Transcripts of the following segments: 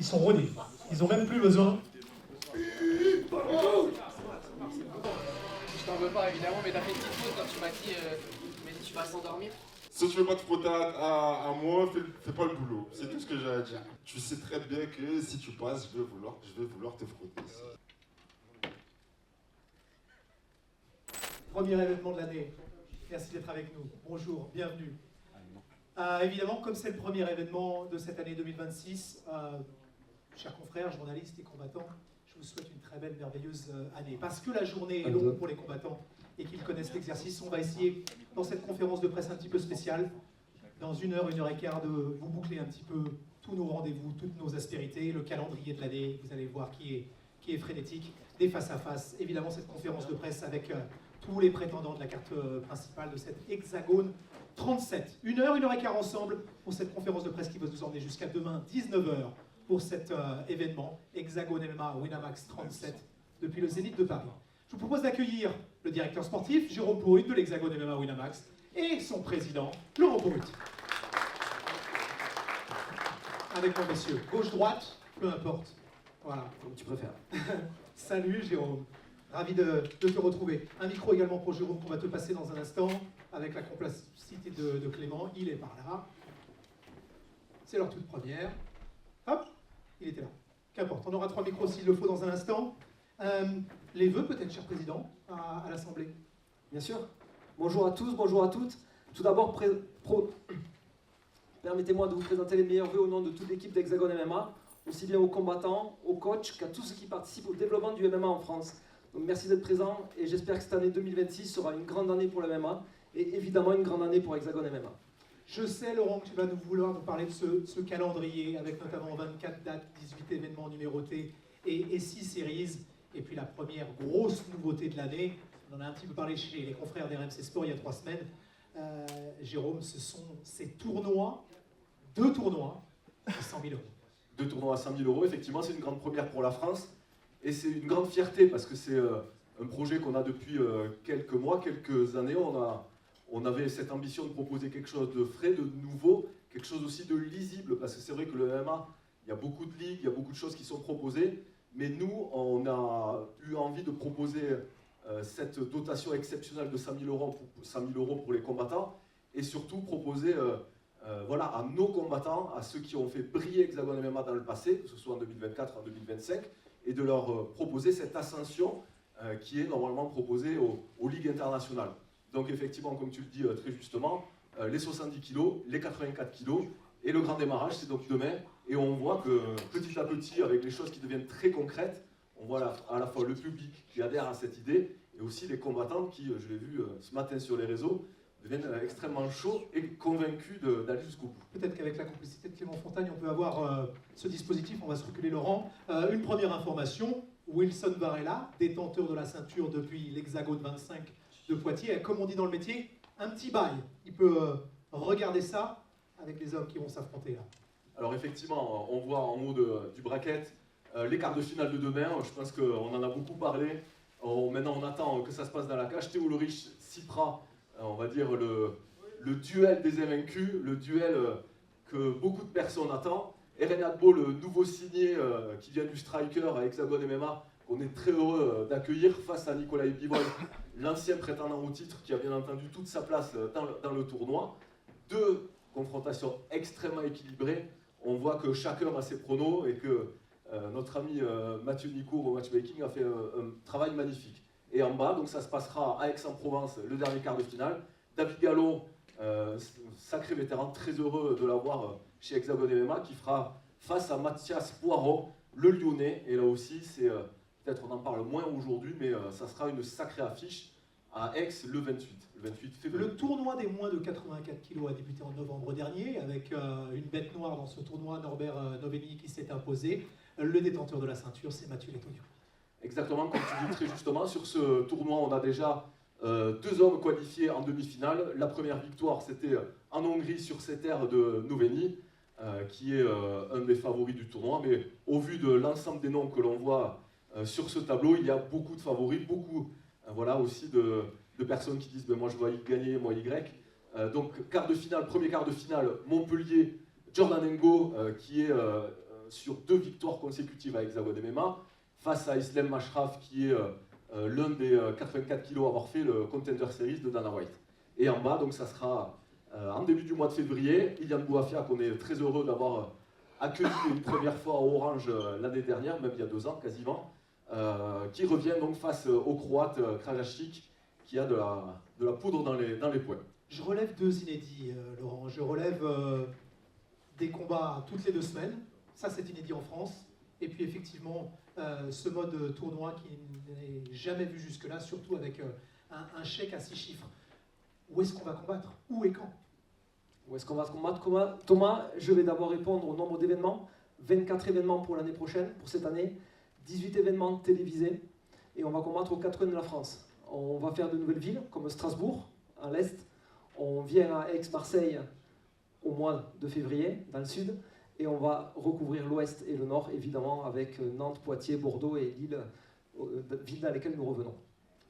sont rodés. Ils n'ont même plus besoin. Je t'en veux pas évidemment, mais t'as fait une petite faute quand tu m'as dit tu vas s'endormir. Si tu veux pas te frotter à moi, fais pas le boulot. C'est tout ce que j'ai à dire. Tu sais très bien que si tu passes, je vais vouloir te frotter ici. Premier événement de l'année. Merci d'être avec nous. Bonjour, bienvenue. Évidemment, comme c'est le premier événement de cette année 2026, chers confrères, journalistes et combattants, je vous souhaite une très belle, merveilleuse année. Parce que la journée est longue pour les combattants et qu'ils connaissent l'exercice, on va essayer, dans cette conférence de presse un petit peu spéciale, dans 1 heure, 1 heure et quart, de vous boucler un petit peu tous nos rendez-vous, toutes nos aspérités, le calendrier de l'année, vous allez voir qui est frénétique, des face-à-face, évidemment cette conférence de presse avec tous les prétendants de la carte principale de cette hexagone 37. 1 heure, 1 heure et quart ensemble pour cette conférence de presse qui va nous emmener jusqu'à demain 19 h pour cet événement Hexagone MMA Winamax 37 depuis le Zénith de Paris. Je vous propose d'accueillir le directeur sportif Jérôme Pourrut de l'Hexagone MMA Winamax et son président Laurent Pourrut. Avec moi, messieurs, gauche-droite, peu importe. Voilà. Comme tu préfères. Salut Jérôme, ravi de te retrouver. Un micro également pour Jérôme qu'on va te passer dans un instant avec la complacité de Clément, il est par là. C'est leur toute première. Hop, il était là. Qu'importe, on aura 3 micros s'il le faut dans un instant. Les vœux peut-être, cher président, à l'Assemblée. Bien sûr. Bonjour à tous, bonjour à toutes. Tout d'abord, permettez-moi de vous présenter les meilleurs vœux au nom de toute l'équipe d'Hexagone MMA, aussi bien aux combattants, aux coachs qu'à tous ceux qui participent au développement du MMA en France. Donc merci d'être présents et j'espère que cette année 2026 sera une grande année pour le MMA et évidemment une grande année pour Hexagone MMA. Je sais, Laurent, que tu vas vouloir nous parler de ce calendrier avec notamment 24 dates, 18 événements numérotés et 6 séries. Et puis la première grosse nouveauté de l'année, on en a un petit peu parlé chez les confrères d'RMC Sport il y a 3 semaines. Jérôme, ce sont ces tournois, 2 tournois à 100 000 €. 2 tournois à 100 000 €, effectivement, c'est une grande première pour la France. Et c'est une grande fierté parce que c'est un projet qu'on a depuis quelques mois, quelques années. On avait cette ambition de proposer quelque chose de frais, de nouveau, quelque chose aussi de lisible, parce que c'est vrai que le MMA, il y a beaucoup de ligues, il y a beaucoup de choses qui sont proposées, mais nous, on a eu envie de proposer cette dotation exceptionnelle de 100 000 € pour les combattants, et surtout proposer voilà, à nos combattants, à ceux qui ont fait briller Hexagone MMA dans le passé, que ce soit en 2024, en 2025, et de leur proposer cette ascension qui est normalement proposée aux ligues internationales. Donc effectivement, comme tu le dis très justement, les 70 kg, les 84 kg et le grand démarrage, c'est donc demain. Et on voit que petit à petit, avec les choses qui deviennent très concrètes, on voit à la fois le public qui adhère à cette idée et aussi les combattants qui, je l'ai vu ce matin sur les réseaux, deviennent extrêmement chauds et convaincus d'aller jusqu'au bout. Peut-être qu'avec la complicité de Clément Fontagne, on peut avoir ce dispositif. On va se reculer, Laurent. Une première information, Wilson Varela, détenteur de la ceinture depuis l'Hexagone 25 de Poitiers, a, comme on dit dans le métier, un petit bail. Il peut regarder ça avec les hommes qui vont s'affronter là. Alors effectivement, on voit en haut du bracket les quarts de finale de demain. Je pense qu'on en a beaucoup parlé. Maintenant, on attend que ça se passe dans la cage. Théo Ulrich citera, on va dire, le duel des invaincus, le duel que beaucoup de personnes attendent. Eren Agbo, le nouveau signé qui vient du Striker à Hexagone MMA, qu'on est très heureux d'accueillir face à Nicolas Bivol, l'ancien prétendant au titre qui a bien entendu toute sa place dans le tournoi. 2 confrontations extrêmement équilibrées. On voit que chacun a ses pronos et que notre ami Mathieu Nicourt au matchmaking a fait un travail magnifique. Et en bas, donc ça se passera à Aix-en-Provence, le dernier quart de finale. David Gallo, sacré vétéran, très heureux de l'avoir chez Hexagone MMA, qui fera face à Mathias Poirot, le Lyonnais. Et là aussi, c'est peut-être on en parle moins aujourd'hui, mais ça sera une sacrée affiche à Aix le 28 février. Le tournoi des moins de 84 kg a débuté en novembre dernier avec une bête noire dans ce tournoi, Norbert Novelli, qui s'est imposé. Le détenteur de la ceinture, c'est Mathieu Letognan. Exactement, comme tu dis très justement, sur ce tournoi, on a déjà 2 hommes qualifiés en demi-finale. La première victoire, c'était en Hongrie sur cette terre de Novelli, qui est un des favoris du tournoi. Mais au vu de l'ensemble des noms que l'on voit sur ce tableau, il y a beaucoup de favoris, beaucoup voilà, aussi de personnes qui disent ben, moi je dois y gagner, moi Y. Donc quart de finale, premier quart de finale, Montpellier, Jordan Ngo, qui est sur 2 victoires consécutives à Hexagone MMA, face à Islam Mashraf, qui est l'un des 84 kilos à avoir fait le Contender Series de Dana White. Et en bas, donc ça sera en début du mois de février, Ilian Bouafia, qu'on est très heureux d'avoir accueilli une première fois à Orange l'année dernière, même il y a 2 ans quasiment, qui revient donc face au Croate Krajastic, qui a de la poudre dans les poings. Je relève 2 inédits, Laurent. Je relève des combats toutes les 2 semaines. Ça, c'est inédit en France. Et puis, effectivement, ce mode tournoi qui n'est jamais vu jusque-là, surtout avec un chèque à 6 chiffres. Où est-ce qu'on va combattre? Où et quand? Où est-ce qu'on va combattre, Thomas, je vais d'abord répondre au nombre d'événements. 24 événements pour l'année prochaine, pour cette année. 18 événements télévisés. Et on va combattre aux 4 coins de la France. On va faire de nouvelles villes, comme Strasbourg, à l'est. On vient à Aix-Marseille au mois de février, dans le sud. Et on va recouvrir l'ouest et le nord, évidemment, avec Nantes, Poitiers, Bordeaux et Lille, villes dans lesquelles nous revenons.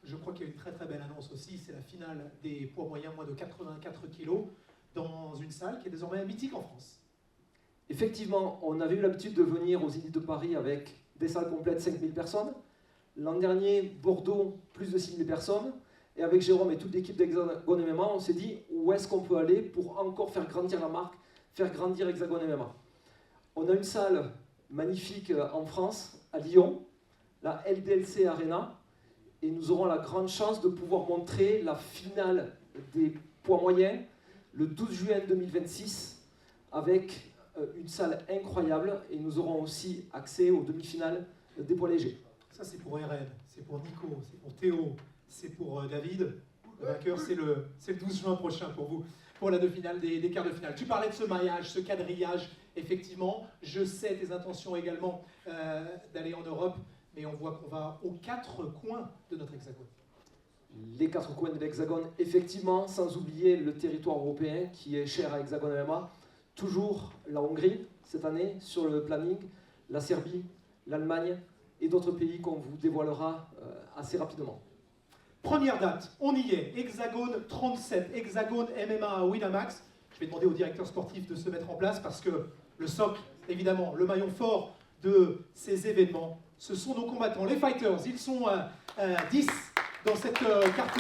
Je crois qu'il y a une très très belle annonce aussi. C'est la finale des poids moyens, moins de 84 kilos, dans une salle qui est désormais mythique en France. Effectivement, on avait eu l'habitude de venir aux Zénith de Paris avec des salles complètes, 5000 personnes. L'an dernier, Bordeaux, plus de 6000 personnes. Et avec Jérôme et toute l'équipe d'Hexagone MMA, on s'est dit où est-ce qu'on peut aller pour encore faire grandir la marque, faire grandir Hexagone MMA. On a une salle magnifique en France, à Lyon, la LDLC Arena, et nous aurons la grande chance de pouvoir montrer la finale des poids moyens le 12 juin 2026 avec une salle incroyable, et nous aurons aussi accès aux demi-finales des poids légers. Ça, c'est pour Eren, c'est pour Nico, c'est pour Théo, c'est pour David. Le vainqueur, c'est le 12 juin prochain pour vous, pour la finale des quarts de finale. Tu parlais de ce maillage, ce quadrillage. Effectivement, je sais tes intentions également d'aller en Europe, mais on voit qu'on va aux 4 coins de notre hexagone. Les 4 coins de l'hexagone, effectivement, sans oublier le territoire européen qui est cher à Hexagone MMA. Toujours la Hongrie, cette année, sur le planning, la Serbie, l'Allemagne et d'autres pays qu'on vous dévoilera assez rapidement. Première date, on y est, Hexagone 37, Hexagone MMA à Winamax. Je vais demander au directeur sportif de se mettre en place parce que le socle, évidemment, le maillon fort de ces événements, ce sont nos combattants, les fighters. Ils sont 10 dans cette carte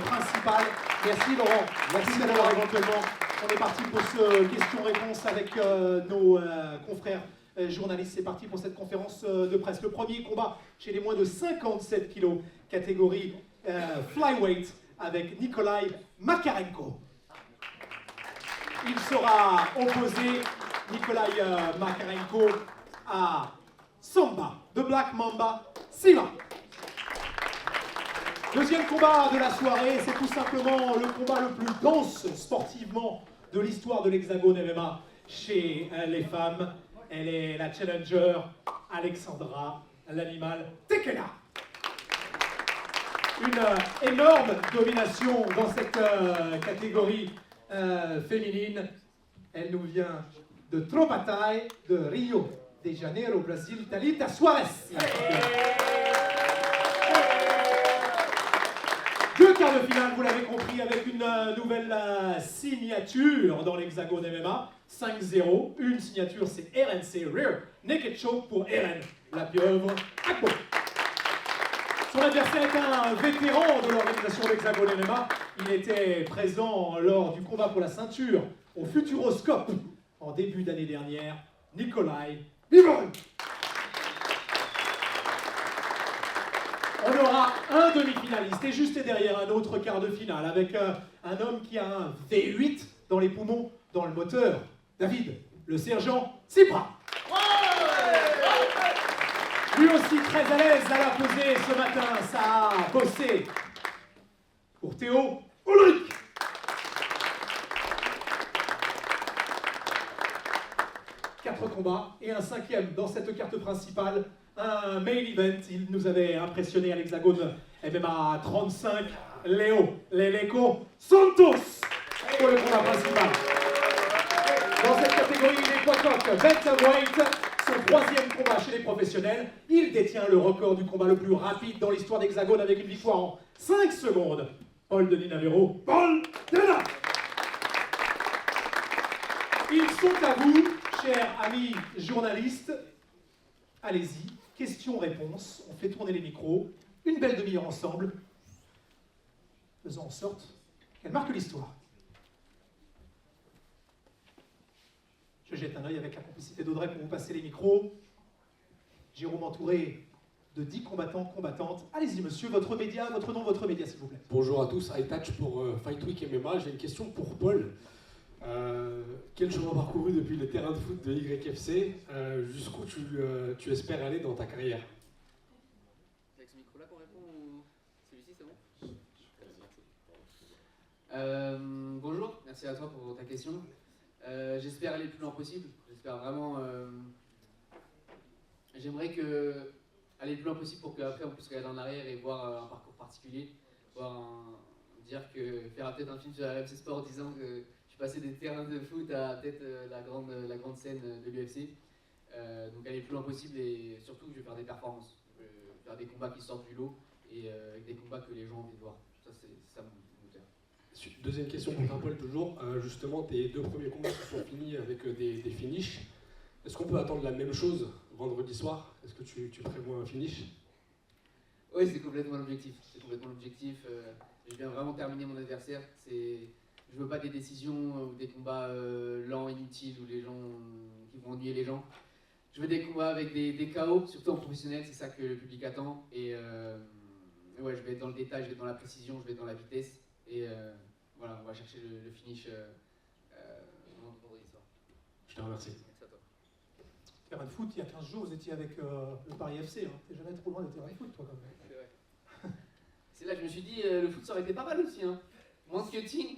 principale. Merci Laurent, merci d'avoir éventuellement. On est parti pour ce question-réponse avec nos confrères journalistes. C'est parti pour cette conférence de presse. Le premier combat chez les moins de 57 kilos, catégorie flyweight, avec Nikolai Makarenko. Il sera opposé, Nikolai Makarenko, à Samba, de Black Mamba Silva. Deuxième combat de la soirée, c'est tout simplement le combat le plus dense sportivement de l'histoire de l'Hexagone MMA chez les femmes. Elle est la challenger Alexandra, l'animal Tekela. Une énorme domination dans cette catégorie féminine. Elle nous vient de Taubaté, de Rio de Janeiro, Brésil, Thalita Suarez. Deux quarts de finale, vous l'avez compris, avec une nouvelle signature dans l'Hexagone MMA. 5-0, une signature, c'est RNC, Rear Naked Choke pour Eren, la pieuvre Akbo. Son adversaire est un vétéran de l'organisation d'Hexagone MMA. Il était présent lors du combat pour la ceinture au Futuroscope en début d'année dernière. Nikolai Bivol. On aura un demi-finaliste et juste derrière un autre quart de finale avec un homme qui a un V8 dans les poumons, dans le moteur. David, le sergent Sipra. Lui aussi très à l'aise à la pesée ce matin, ça a bossé. Pour Théo Ulrich. Quatre combats et un cinquième dans cette carte principale. Un main event, il nous avait impressionné à l'Hexagone MMA 35. Léo Leleco Santos pour le combat principal. Dans cette catégorie, il est poids-coq bantamweight, son troisième combat chez les professionnels. Il détient le record du combat le plus rapide dans l'histoire d'Hexagone avec une victoire en 5 secondes. Paul Denis Navero, Paul Dena. Ils sont à vous, Chers amis journalistes, allez-y, questions-réponses, on fait tourner les micros, une belle demi-heure ensemble, faisant en sorte qu'elle marque l'histoire. Je jette un œil avec la complicité d'Audrey pour vous passer les micros. Jérôme entouré de 10 combattants, combattantes. Allez-y monsieur, votre média, votre nom, votre média s'il vous plaît. Bonjour à tous, iTouch pour Fight Week MMA. J'ai une question pour Paul. Quel chemin parcouru depuis le terrain de foot de YFC jusqu'où tu espères aller dans ta carrière? C'est avec ce micro-là qu'on répond ou celui-ci, c'est bon? Bonjour, merci à toi pour ta question. J'espère aller le plus loin possible. J'espère vraiment. J'aimerais aller le plus loin possible pour qu'après on puisse regarder en arrière et voir un parcours particulier. Dire que faire peut-être un film sur RMC Sport en disant que je suis passé des terrains de foot à peut-être la grande scène de l'UFC. Donc aller le plus loin possible et surtout je vais faire des performances. Je vais faire des combats qui sortent du lot et des combats que les gens ont envie de voir. Ça c'est ça mon moteur. Deuxième question pour Paul toujours. Justement, tes 2 premiers combats se sont finis avec des finishes. Est-ce qu'on peut attendre la même chose vendredi soir? Est-ce que tu prévois un finish? Oui, c'est complètement l'objectif. Je viens vraiment terminer mon adversaire. Je veux pas des décisions ou des combats lents, inutiles, ou les gens qui vont ennuyer les gens. Je veux des combats avec des KO, surtout en professionnel, c'est ça que le public attend. Et ouais, je vais être dans le détail, je vais être dans la précision, je vais être dans la vitesse. Et voilà, on va chercher le finish vendredi soir. Je te remercie. Merci à toi. Terrain de foot, il y a 15 jours, vous étiez avec le Paris FC. Hein. T'es jamais trop loin des terrains de foot, toi, quand même. C'est vrai. C'est là que je me suis dit, le foot ça aurait été pas mal aussi. Hein. Moins de cutting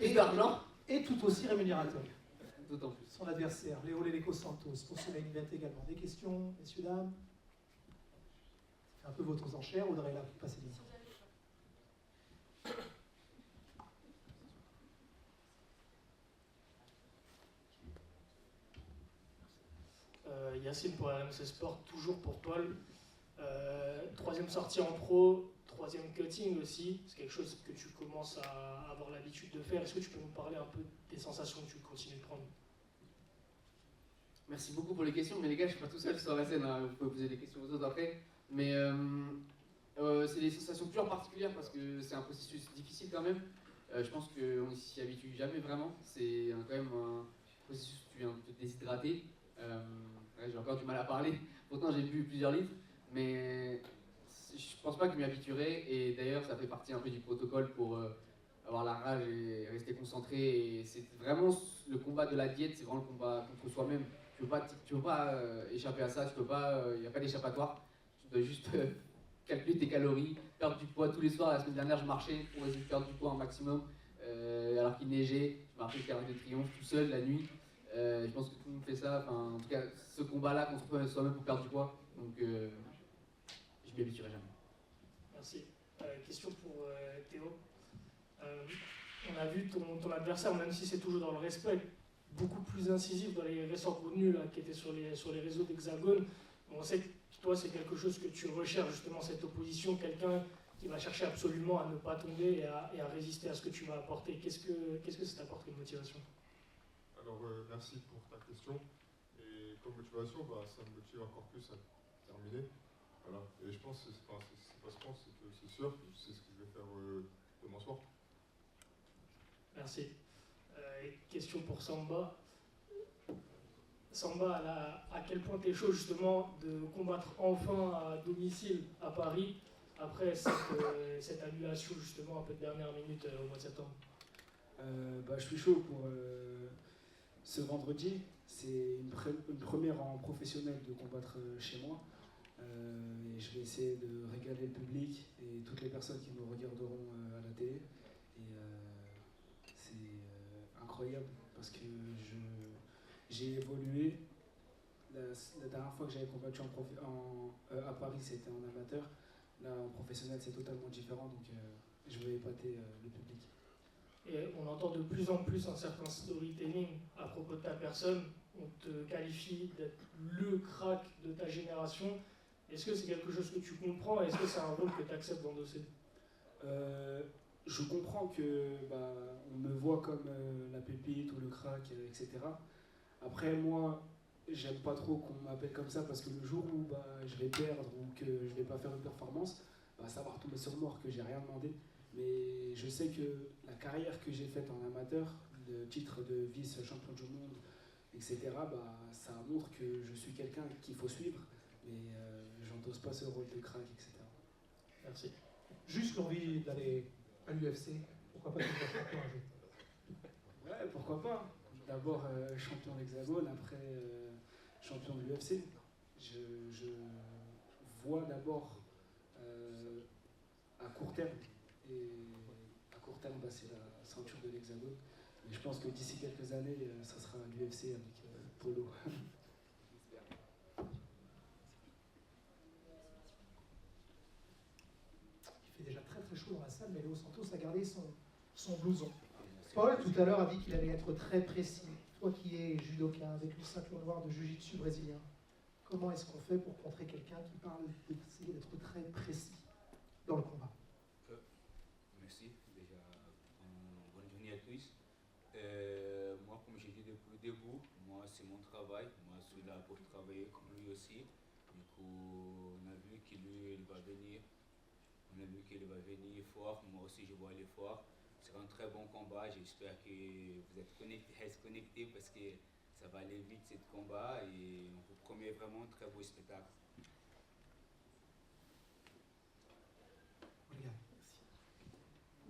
et d'argent. Et tout aussi rémunérateur. D'autant plus. Son adversaire, Léo Léleco Santos, pour ce main event également. Des questions, messieurs, dames? C'est un peu votre enchère, Audrey, là, vous passez les micros. Yacine pour RMC Sport, toujours pour Paul. 3e sortie en pro, 3e cutting aussi. C'est quelque chose que tu commences à avoir l'habitude de faire. Est-ce que tu peux nous parler un peu des sensations que tu continues de prendre? Merci beaucoup pour les questions, mais les gars, je suis pas tout seul sur la scène. Hein. Vous pouvez poser des questions aux autres après. Mais c'est des sensations toujours particulières parce que c'est un processus difficile quand même. Je pense qu'on s'y habitue jamais vraiment. C'est quand même un processus où tu viens de te déshydrater. J'ai encore du mal à parler, pourtant j'ai bu plusieurs litres, mais je pense pas que je m'y habituerai, et d'ailleurs ça fait partie un peu du protocole pour avoir la rage et rester concentré, et c'est vraiment le combat de la diète, c'est vraiment le combat contre soi-même. Tu peux pas échapper à ça, il n'y a pas d'échappatoire, tu dois juste calculer tes calories, perdre du poids tous les soirs. La semaine dernière je marchais pour essayer de perdre du poids un maximum, alors qu'il neigeait, je marchais sur l'Arc de Triomphe tout seul la nuit. Je pense que tout le monde fait ça, enfin, en tout cas ce combat-là contre soi-même pour perdre du poids, donc je m'y habituerai jamais. Merci. Question pour Théo. On a vu ton adversaire, même si c'est toujours dans le respect, beaucoup plus incisif dans les récents contenus là, qui étaient sur les réseaux d'Hexagone. On sait que toi c'est quelque chose que tu recherches, justement cette opposition, quelqu'un qui va chercher absolument à ne pas tomber et à résister à ce que tu vas apporter. Qu'est-ce que ça t'apporte comme motivation? Alors, merci pour ta question. Et comme motivation, ça me motive encore plus à terminer. Voilà. Et je pense, c'est pas je pense, c'est sûr, c'est ce que je vais faire demain soir. Merci. Question pour Samba. Samba, à quel point tu es chaud justement de combattre enfin à domicile à Paris après cette annulation justement un peu de dernière minute au mois de septembre? Je suis chaud pour ce vendredi. C'est une première en professionnel de combattre chez moi. Et je vais essayer de régaler le public et toutes les personnes qui me regarderont à la télé. Et c'est incroyable parce que j'ai évolué. La dernière fois que j'avais combattu à Paris, c'était en amateur. Là, en professionnel, c'est totalement différent. Donc, je vais épater le public. Et on entend de plus en plus un certain storytelling à propos de ta personne. On te qualifie d'être le crack de ta génération. Est-ce que c'est quelque chose que tu comprends? Est-ce que c'est un rôle que tu acceptes d'endosser? Je comprends que on me voit comme la pépite ou le crack, etc. Après, moi, j'aime pas trop qu'on m'appelle comme ça parce que le jour où je vais perdre ou que je vais pas faire une performance, ça va retomber sur mort, que j'ai rien demandé. Mais je sais que la carrière que j'ai faite en amateur, le titre de vice-champion du monde, etc., ça montre que je suis quelqu'un qu'il faut suivre, mais j'endosse pas ce rôle de crack, etc. Merci. Juste l'envie d'aller à l'UFC, pourquoi pas devenir champion un jour? Ouais, pourquoi pas. D'abord champion d'Hexagone, après champion de l'UFC. Je vois d'abord à court terme, et à court terme, c'est la ceinture de l'Hexagone. Mais je pense que d'ici quelques années, ça sera l'UFC avec Polo. Il fait déjà très très chaud dans la salle, mais Léo Santos a gardé son blouson. Paul, tout à l'heure, a dit qu'il allait être très précis. Toi qui es judoka avec une ceinture noire de jiu-jitsu brésilien, comment est-ce qu'on fait pour contrer quelqu'un qui parle d'essayer d'être très précis dans le combat? Merci déjà. Bonne journée à tous. Moi, comme j'ai dit depuis le début, moi c'est mon travail. Moi je suis là pour travailler comme lui aussi. Du coup, on a vu qu'il va venir. On a vu qu'il va venir fort. Moi aussi je vois aller fort. C'est un très bon combat. J'espère que vous êtes connectés parce que ça va aller vite ce combat et on vous promet vraiment un très beau spectacle.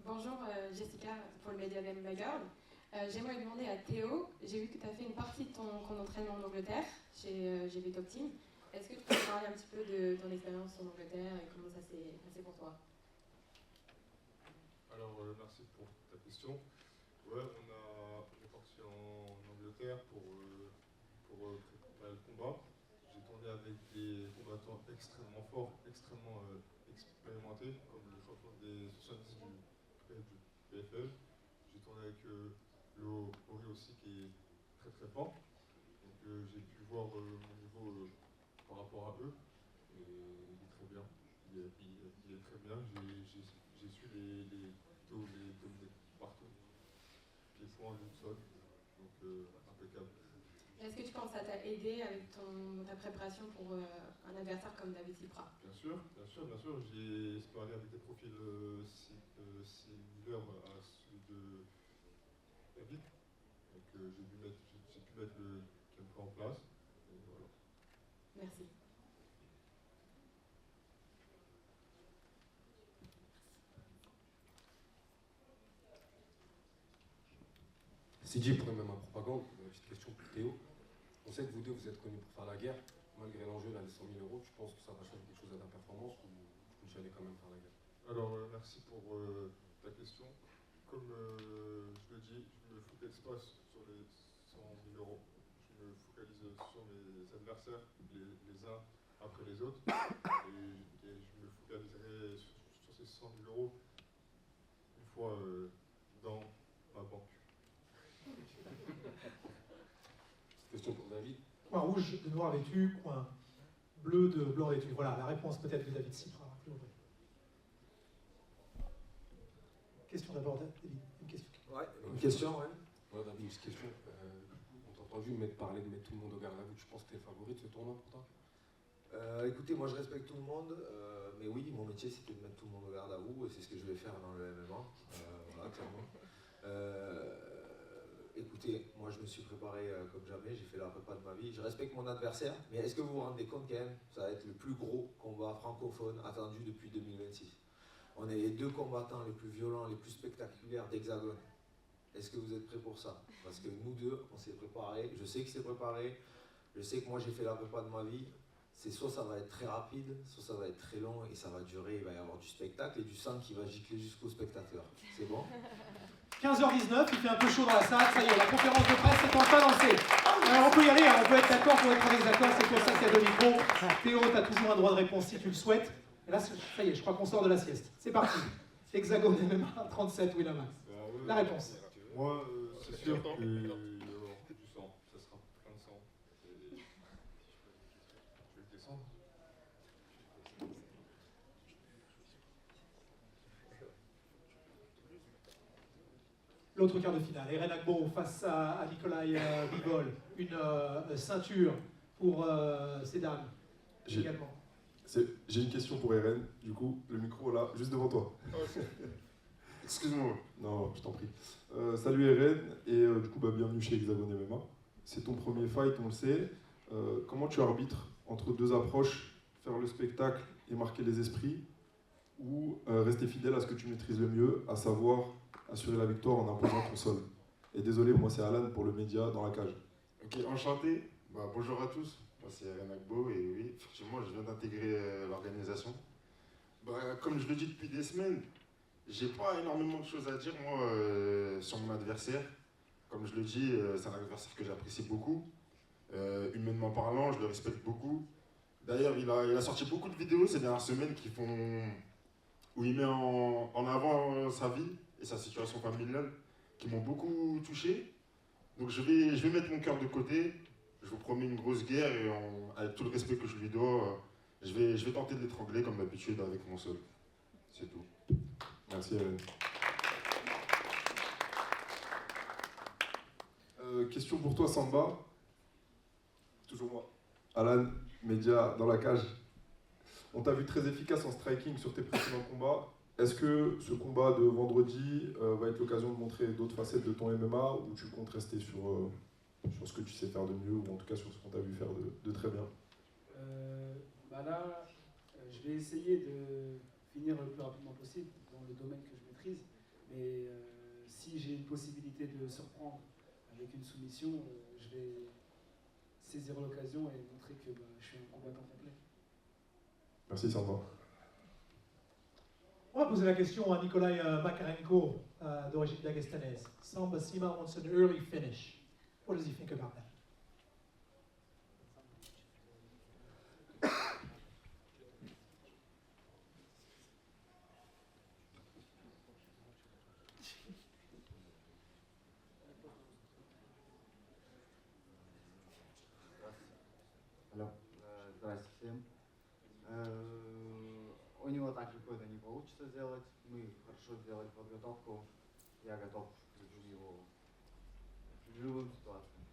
Bonjour Jessica pour le Media MMA Girl. J'aimerais demander à Théo, j'ai vu que tu as fait une partie de ton entraînement en Angleterre chez GB Top Team. Est-ce que tu peux me parler un petit peu de ton expérience en Angleterre et comment ça s'est passé pour toi? Alors, merci pour ta question. Ouais, on est parti en Angleterre pour préparer le combat. J'ai tourné avec des combattants extrêmement forts, extrêmement expérimentés, comme le champion des 70 du PFL. J'ai tourné avec Léo Ori aussi, qui est très très fort. Donc j'ai pu voir mon niveau par rapport à eux. Et il est très bien. Il est très bien. J'ai su les dominer partout. Les points, le sol. Donc impeccable. Est-ce que tu penses que ça t'a aidé avec ta préparation pour un adversaire comme David Sipra? Bien sûr. J'ai sparé avec des profils similaires à ceux de David. Donc j'ai pu mettre le gameplay en place. Et voilà. Merci. CJ pour même ma propagande, une petite question pour Théo. On sait que vous deux, vous êtes connus pour faire la guerre. Malgré l'enjeu, là, les 100 000 €, tu penses que ça va changer quelque chose à ta performance ou vous allez quand même faire la guerre? Alors, merci pour ta question. Comme je le dis, je me focalise pas sur les 100 000 €. Je me focalise sur mes adversaires, les uns après les autres. Et je me focaliserai sur ces 100 000 € une fois dans ma banque. Question pour David. Coin rouge de noir vêtu, coin bleu de blanc vêtu. Voilà la réponse peut-être de David Sipra. Question d'abord, David. Une question. Ouais, une question, ouais. Ouais, David, une petite question. On t'a entendu parler de mettre tout le monde au garde à vous. Tu penses que tu es favori de ce tournoi pour toi? Écoutez, moi je respecte tout le monde, mais oui, mon métier c'était de mettre tout le monde au garde à vous, et c'est ce que je vais faire dans le MMA. Voilà, clairement. Écoutez, moi je me suis préparé comme jamais, j'ai fait la prépa de ma vie. Je respecte mon adversaire, mais est-ce que vous vous rendez compte quand même, ça va être le plus gros combat francophone attendu depuis 2026. On est les deux combattants les plus violents, les plus spectaculaires d'Hexagone. Est-ce que vous êtes prêts pour ça? Parce que nous deux, on s'est préparé, je sais que c'est préparé, je sais que moi j'ai fait la prépa de ma vie. C'est soit ça va être très rapide, soit ça va être très long et ça va durer, il va y avoir du spectacle et du sang qui va gicler jusqu'au spectateur. C'est bon? 15h19, il fait un peu chaud dans la salle, ça y est, la conférence de presse est enfin lancée. Alors on peut y aller, on peut être d'accord pour être en désaccord, c'est pour ça qu'il y a deux micros. Théo, tu as toujours un droit de réponse si tu le souhaites. Et là, ça y est, je crois qu'on sort de la sieste. C'est parti. Hexagone MMA 37 Winamax. La réponse. Moi, c'est sûr qu'il y aura du sang, ça sera plein de sang. Je vais le descendre. l'autre quart de finale. Eren Agbo face à Nikolai Bivol. Une ceinture pour ces dames également. J'ai une question pour Eren, du coup, le micro là, juste devant toi. Excuse-moi. Non, je t'en prie. Salut Eren, et du coup, bienvenue chez Hexagon MMA. C'est ton premier fight, on le sait. Comment tu arbitres entre deux approches, faire le spectacle et marquer les esprits, ou rester fidèle à ce que tu maîtrises le mieux, à savoir assurer la victoire en imposant ton sol? Et désolé, moi c'est Alan pour le média dans la cage. Ok, enchanté. Bonjour à tous. Moi c'est Eren Agbo et oui, effectivement, je viens d'intégrer l'organisation. Comme je le dis depuis des semaines, j'ai pas énormément de choses à dire moi sur mon adversaire. Comme je le dis, c'est un adversaire que j'apprécie beaucoup. Humainement parlant, je le respecte beaucoup. D'ailleurs, il a sorti beaucoup de vidéos ces dernières semaines où il met en avant sa vie et sa situation familiale qui m'ont beaucoup touché. Donc je vais mettre mon cœur de côté. Je vous promets une grosse guerre et avec tout le respect que je lui dois, je vais tenter de l'étrangler comme d'habitude avec mon sol. C'est tout. Merci Eren. Question pour toi Samba. Toujours moi. Alan, média dans la cage. On t'a vu très efficace en striking sur tes précédents combats. Est-ce que ce combat de vendredi va être l'occasion de montrer d'autres facettes de ton MMA, ou tu comptes rester sur ce que tu sais faire de mieux, ou en tout cas sur ce qu'on t'a vu faire de très bien? Là, je vais essayer de finir le plus rapidement possible dans le domaine que je maîtrise. Mais si j'ai une possibilité de surprendre avec une soumission, je vais saisir l'occasion et montrer que je suis un combattant complet. Merci Samba. On va poser la question à Nikolai Makarenko, d'origine dagestanaise. Samba Sima wants an early finish. What does he think about that? Здрасте всем. У него так легко это не получится сделать. Мы хорошо сделали подготовку. Я готов к его в любым ситуациям.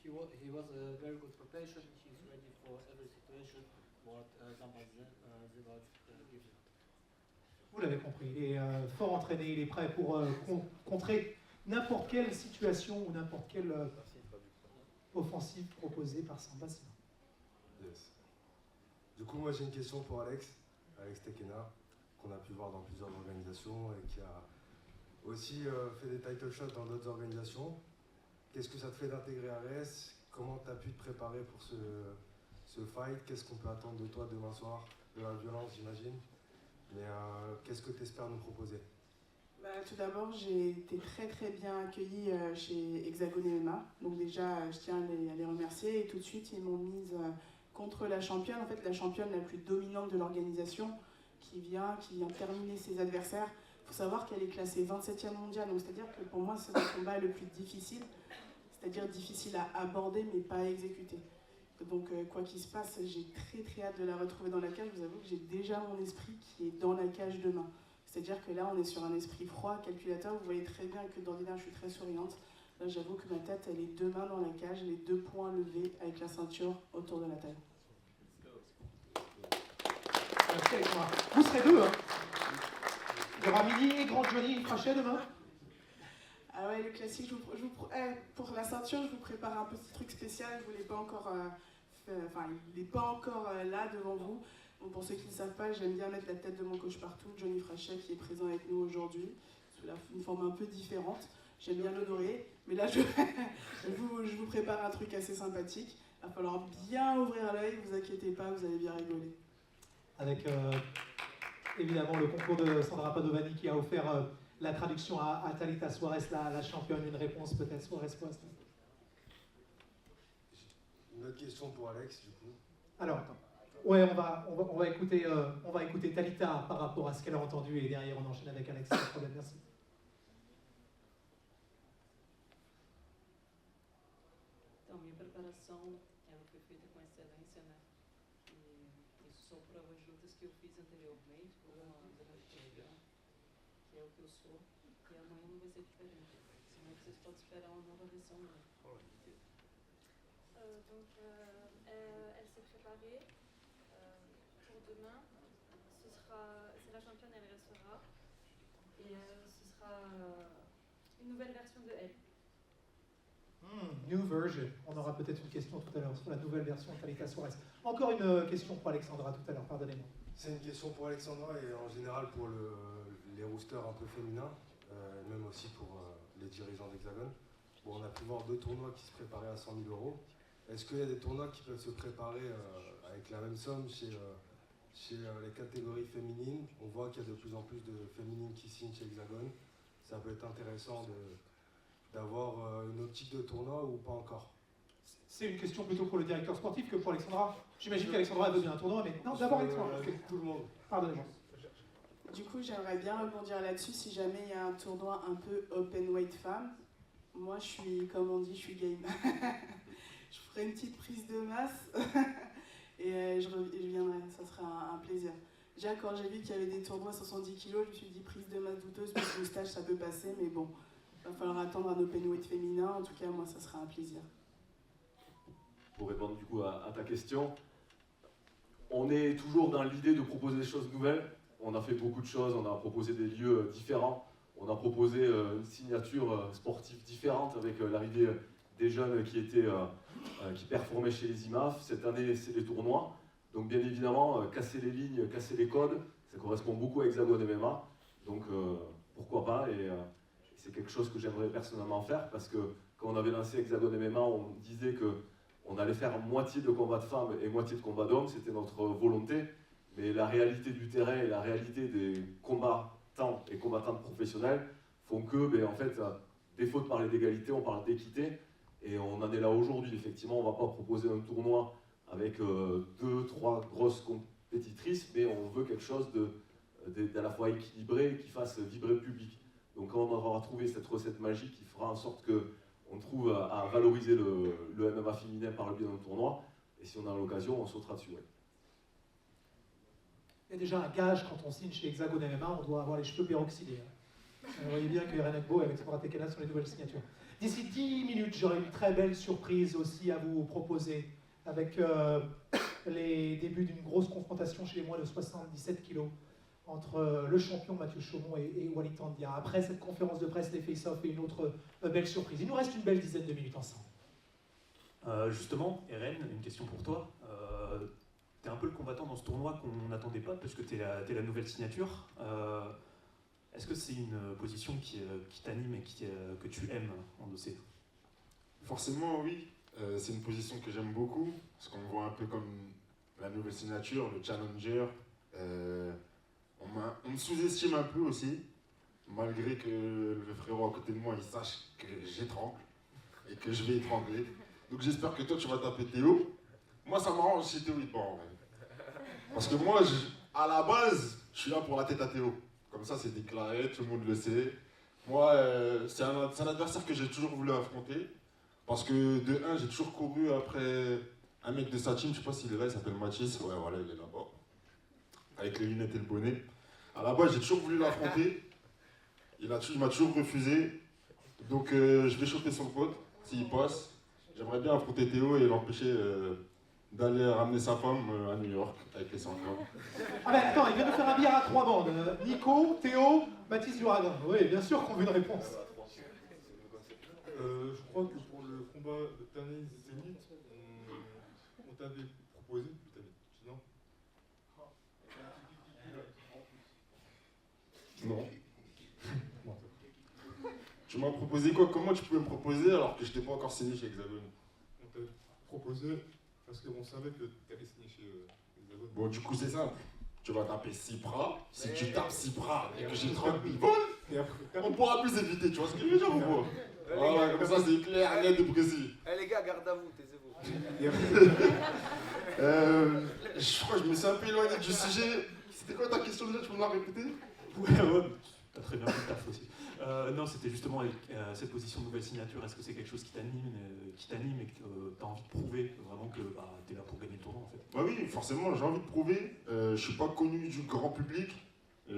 He was a very good preparation. He's ready for every situation. What Zamba Zivov gives him. Vous l'avez compris, il est fort entraîné, il est prêt pour contrer n'importe quelle situation ou n'importe quelle offensive proposée par Samba Sima. Yes. Du coup, moi j'ai une question pour Alex Tekena, qu'on a pu voir dans plusieurs organisations et qui a aussi fait des title shots dans d'autres organisations. Qu'est-ce que ça te fait d'intégrer Ares? Comment tu as pu te préparer pour ce fight? Qu'est-ce qu'on peut attendre de toi demain soir? De la violence, j'imagine. Mais qu'est-ce que tu espères nous proposer? Tout d'abord, j'ai été très bien accueillie chez Hexagon MMA. Donc déjà, je tiens à les remercier. Et tout de suite, ils m'ont mise contre la championne. En fait, la championne la plus dominante de l'organisation qui vient terminer ses adversaires. Il faut savoir qu'elle est classée 27e mondiale. Donc c'est-à-dire que pour moi, c'est le combat le plus difficile. C'est-à-dire difficile à aborder, mais pas à exécuter. Donc quoi qu'il se passe, j'ai très hâte de la retrouver dans la cage. Je vous avoue que j'ai déjà mon esprit qui est dans la cage demain. C'est-à-dire que là, on est sur un esprit froid, calculateur. Vous voyez très bien que d'ordinaire, je suis très souriante. Là, j'avoue que ma tête, elle est deux mains dans la cage, les deux poings levés avec la ceinture autour de la taille. Vous serez deux, hein? Il y aura Mini et Grand Johnny Frachet demain? Ah ouais, le classique. Pour la ceinture, je vous prépare un petit truc spécial. Je ne vous l'ai pas encore il n'est pas encore là devant vous. Bon, pour ceux qui ne savent pas, j'aime bien mettre la tête de mon coach partout, Johnny Frachet, qui est présent avec nous aujourd'hui, sous une forme un peu différente. J'aime bien l'honorer, mais là, je vous prépare un truc assez sympathique. Il va falloir bien ouvrir l'œil, vous inquiétez pas, vous allez bien rigoler. Avec évidemment le concours de Sandra Padovani qui a offert la traduction à Talita Suarez, la championne. Une réponse peut-être, Suarez Poist. Une autre question pour Alex, du coup. Alors, ouais, on va écouter Talita par rapport à ce qu'elle a entendu et derrière on enchaîne avec Alex. Pas de problème, merci. Então, minha preparação ela foi feita com excelência, né? E isso são provas de lutas que eu fiz anteriormente, por uma grande região. que é o que eu sou, e amanhã não vai ser diferente. Senão vocês podem esperar uma nova versão minha. Elle s'est préparée pour demain. C'est la championne, elle restera. Et ce sera une nouvelle version de elle. New version. On aura peut-être une question tout à l'heure sur la nouvelle version de Talita Suarez. Encore une question pour Alexandra tout à l'heure, pardonnez-moi. C'est une question pour Alexandra et en général pour les roosters un peu féminins, même aussi pour les dirigeants d'Hexagone. Bon, on a pu voir 2 tournois qui se préparaient à 100 000 €. Est-ce qu'il y a des tournois qui peuvent se préparer avec la même somme chez les catégories féminines? On voit qu'il y a de plus en plus de féminines qui signent chez Hexagone. Ça peut être intéressant d'avoir une optique de tournoi ou pas encore. C'est une question plutôt pour le directeur sportif que pour Alexandra. J'imagine qu'Alexandra a besoin d'un tournoi, mais non, d'abord Alexandra. Tout le monde. Pardonnez-moi. Du coup, j'aimerais bien rebondir là-dessus si jamais il y a un tournoi un peu open weight femme. Moi, je suis, comme on dit, je suis game. Je ferai une petite prise de masse et je reviendrai, ça sera un plaisir. Déjà, quand j'ai vu qu'il y avait des tournois 70 kg, je me suis dit prise de masse douteuse, parce que le stage ça peut passer, mais bon, il va falloir attendre un open weight féminin. En tout cas, moi, ça sera un plaisir. Pour répondre du coup à ta question, on est toujours dans l'idée de proposer des choses nouvelles. On a fait beaucoup de choses, on a proposé des lieux différents, on a proposé une signature sportive différente avec l'arrivée des jeunes qui performaient chez les IMAF. Cette année, c'est les tournois. Donc bien évidemment, casser les lignes, casser les codes, ça correspond beaucoup à Hexagone MMA. Donc pourquoi pas, et c'est quelque chose que j'aimerais personnellement faire, parce que quand on avait lancé Hexagone MMA, on disait qu'on allait faire moitié de combats de femmes et moitié de combats d'hommes, c'était notre volonté. Mais la réalité du terrain et la réalité des combattants et combattantes professionnelles font que, en fait, défaut de parler d'égalité, on parle d'équité. Et on en est là aujourd'hui. Effectivement, on ne va pas proposer un tournoi avec 2, 3 grosses compétitrices, mais on veut quelque chose d'à la fois équilibré et qui fasse vibrer le public. Donc quand on aura trouvé cette recette magique qui fera en sorte qu'on trouve à valoriser le MMA féminin par le biais d'un tournoi, et si on a l'occasion, on sautera dessus. Ouais. Il y a déjà un gage quand on signe chez Hexagone MMA, on doit avoir les cheveux peroxydés. Vous voyez bien que Eren Agbo et Alexandra Tekena sont les nouvelles signatures. D'ici 10 minutes, j'aurai une très belle surprise aussi à vous proposer, avec les débuts d'une grosse confrontation chez les moins de 77 kg entre le champion Mathieu Chaumont et Walid Tandia. Après cette conférence de presse, les face-off et une autre belle surprise. Il nous reste une belle dizaine de minutes ensemble. Justement, Eren, une question pour toi. Tu es un peu le combattant dans ce tournoi qu'on n'attendait pas, parce que tu es la nouvelle signature. Est-ce que c'est une position qui t'anime et que tu aimes endosser? Forcément, oui. C'est une position que j'aime beaucoup, parce qu'on me voit un peu comme la nouvelle signature, le challenger. On me sous-estime un peu aussi, malgré que le frérot à côté de moi, il sache que j'étrangle et que je vais étrangler. Donc j'espère que toi, tu vas taper Théo. Moi, ça m'arrange si Théo il te bat, en vrai. Parce que moi, à la base, je suis là pour la tête à Théo. Comme ça, c'est déclaré, tout le monde le sait. Moi, c'est un adversaire que j'ai toujours voulu affronter. Parce que de 1, j'ai toujours couru après un mec de sa team, je sais pas s'il est là, il s'appelle Mathis. Ouais, voilà, il est là-bas. Avec les lunettes et le bonnet. À la base, j'ai toujours voulu l'affronter. Il m'a toujours refusé. Donc, je vais choper son pote, s'il passe. J'aimerais bien affronter Théo et l'empêcher d'aller ramener sa femme à New York avec les 100 grammes. Ah ben attends, il vient de faire un billard à 3 bandes. Nico, Théo, Mathis Duragan. Oui, bien sûr qu'on veut une réponse. Je crois que pour le combat de Tanis Zénith, on t'avait proposé, tu t'avais dit non. Non. Tu m'as proposé quoi? Comment tu pouvais me proposer alors que je t'ai pas encore signé chez Hexagone? On t'a proposé parce qu'on savait que tu allais signer chez Hexagone. Bon, du coup, c'est simple. Tu vas taper Cipra. Si tu tapes Cipra et que j'ai 30 000 balles, on pourra plus éviter. Tu vois ce que je veux dire ou pas? Voilà, comme ça, c'est clair, net et précis. Eh les gars, garde à vous, taisez-vous. Je crois que je me suis un peu éloigné du sujet. C'était quoi ta question déjà? Tu peux me la répéter? Ouais, t'as très bien fait le taf aussi. Non, c'était justement avec cette position de nouvelle signature. Est-ce que c'est quelque chose qui t'anime et que t'as envie de prouver vraiment que t'es là pour gagner le tournoi en fait? Bah oui, forcément, j'ai envie de prouver. Je suis pas connu du grand public.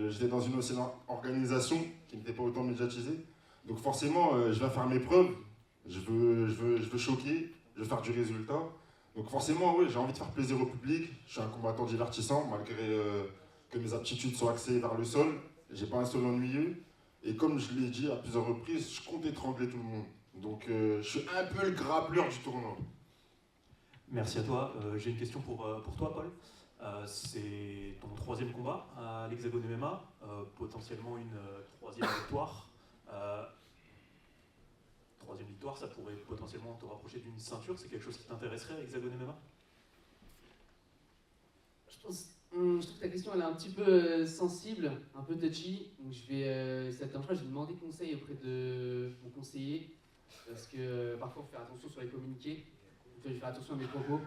J'étais dans une ancienne organisation qui n'était pas autant médiatisée. Donc forcément, je viens faire mes preuves. Je veux choquer, je veux faire du résultat. Donc forcément, oui, j'ai envie de faire plaisir au public. Je suis un combattant divertissant, malgré que mes aptitudes soient axées vers le sol. J'ai pas un sol ennuyeux. Et comme je l'ai dit à plusieurs reprises, je compte étrangler tout le monde. Donc je suis un peu le grappleur du tournoi. Merci à toi. J'ai une question pour toi, Paul. C'est ton 3e combat à l'Hexagone MMA, potentiellement une 3e victoire. 3e victoire, ça pourrait potentiellement te rapprocher d'une ceinture. C'est quelque chose qui t'intéresserait à l'Hexagone MMA? Je trouve que ta question elle est un petit peu sensible, un peu touchy. Donc je vais, si ça te dérange pas, je vais demander conseil auprès de mon conseiller. Parce que parfois il faut faire attention sur les communiqués. Donc, je vais faire attention à mes propos.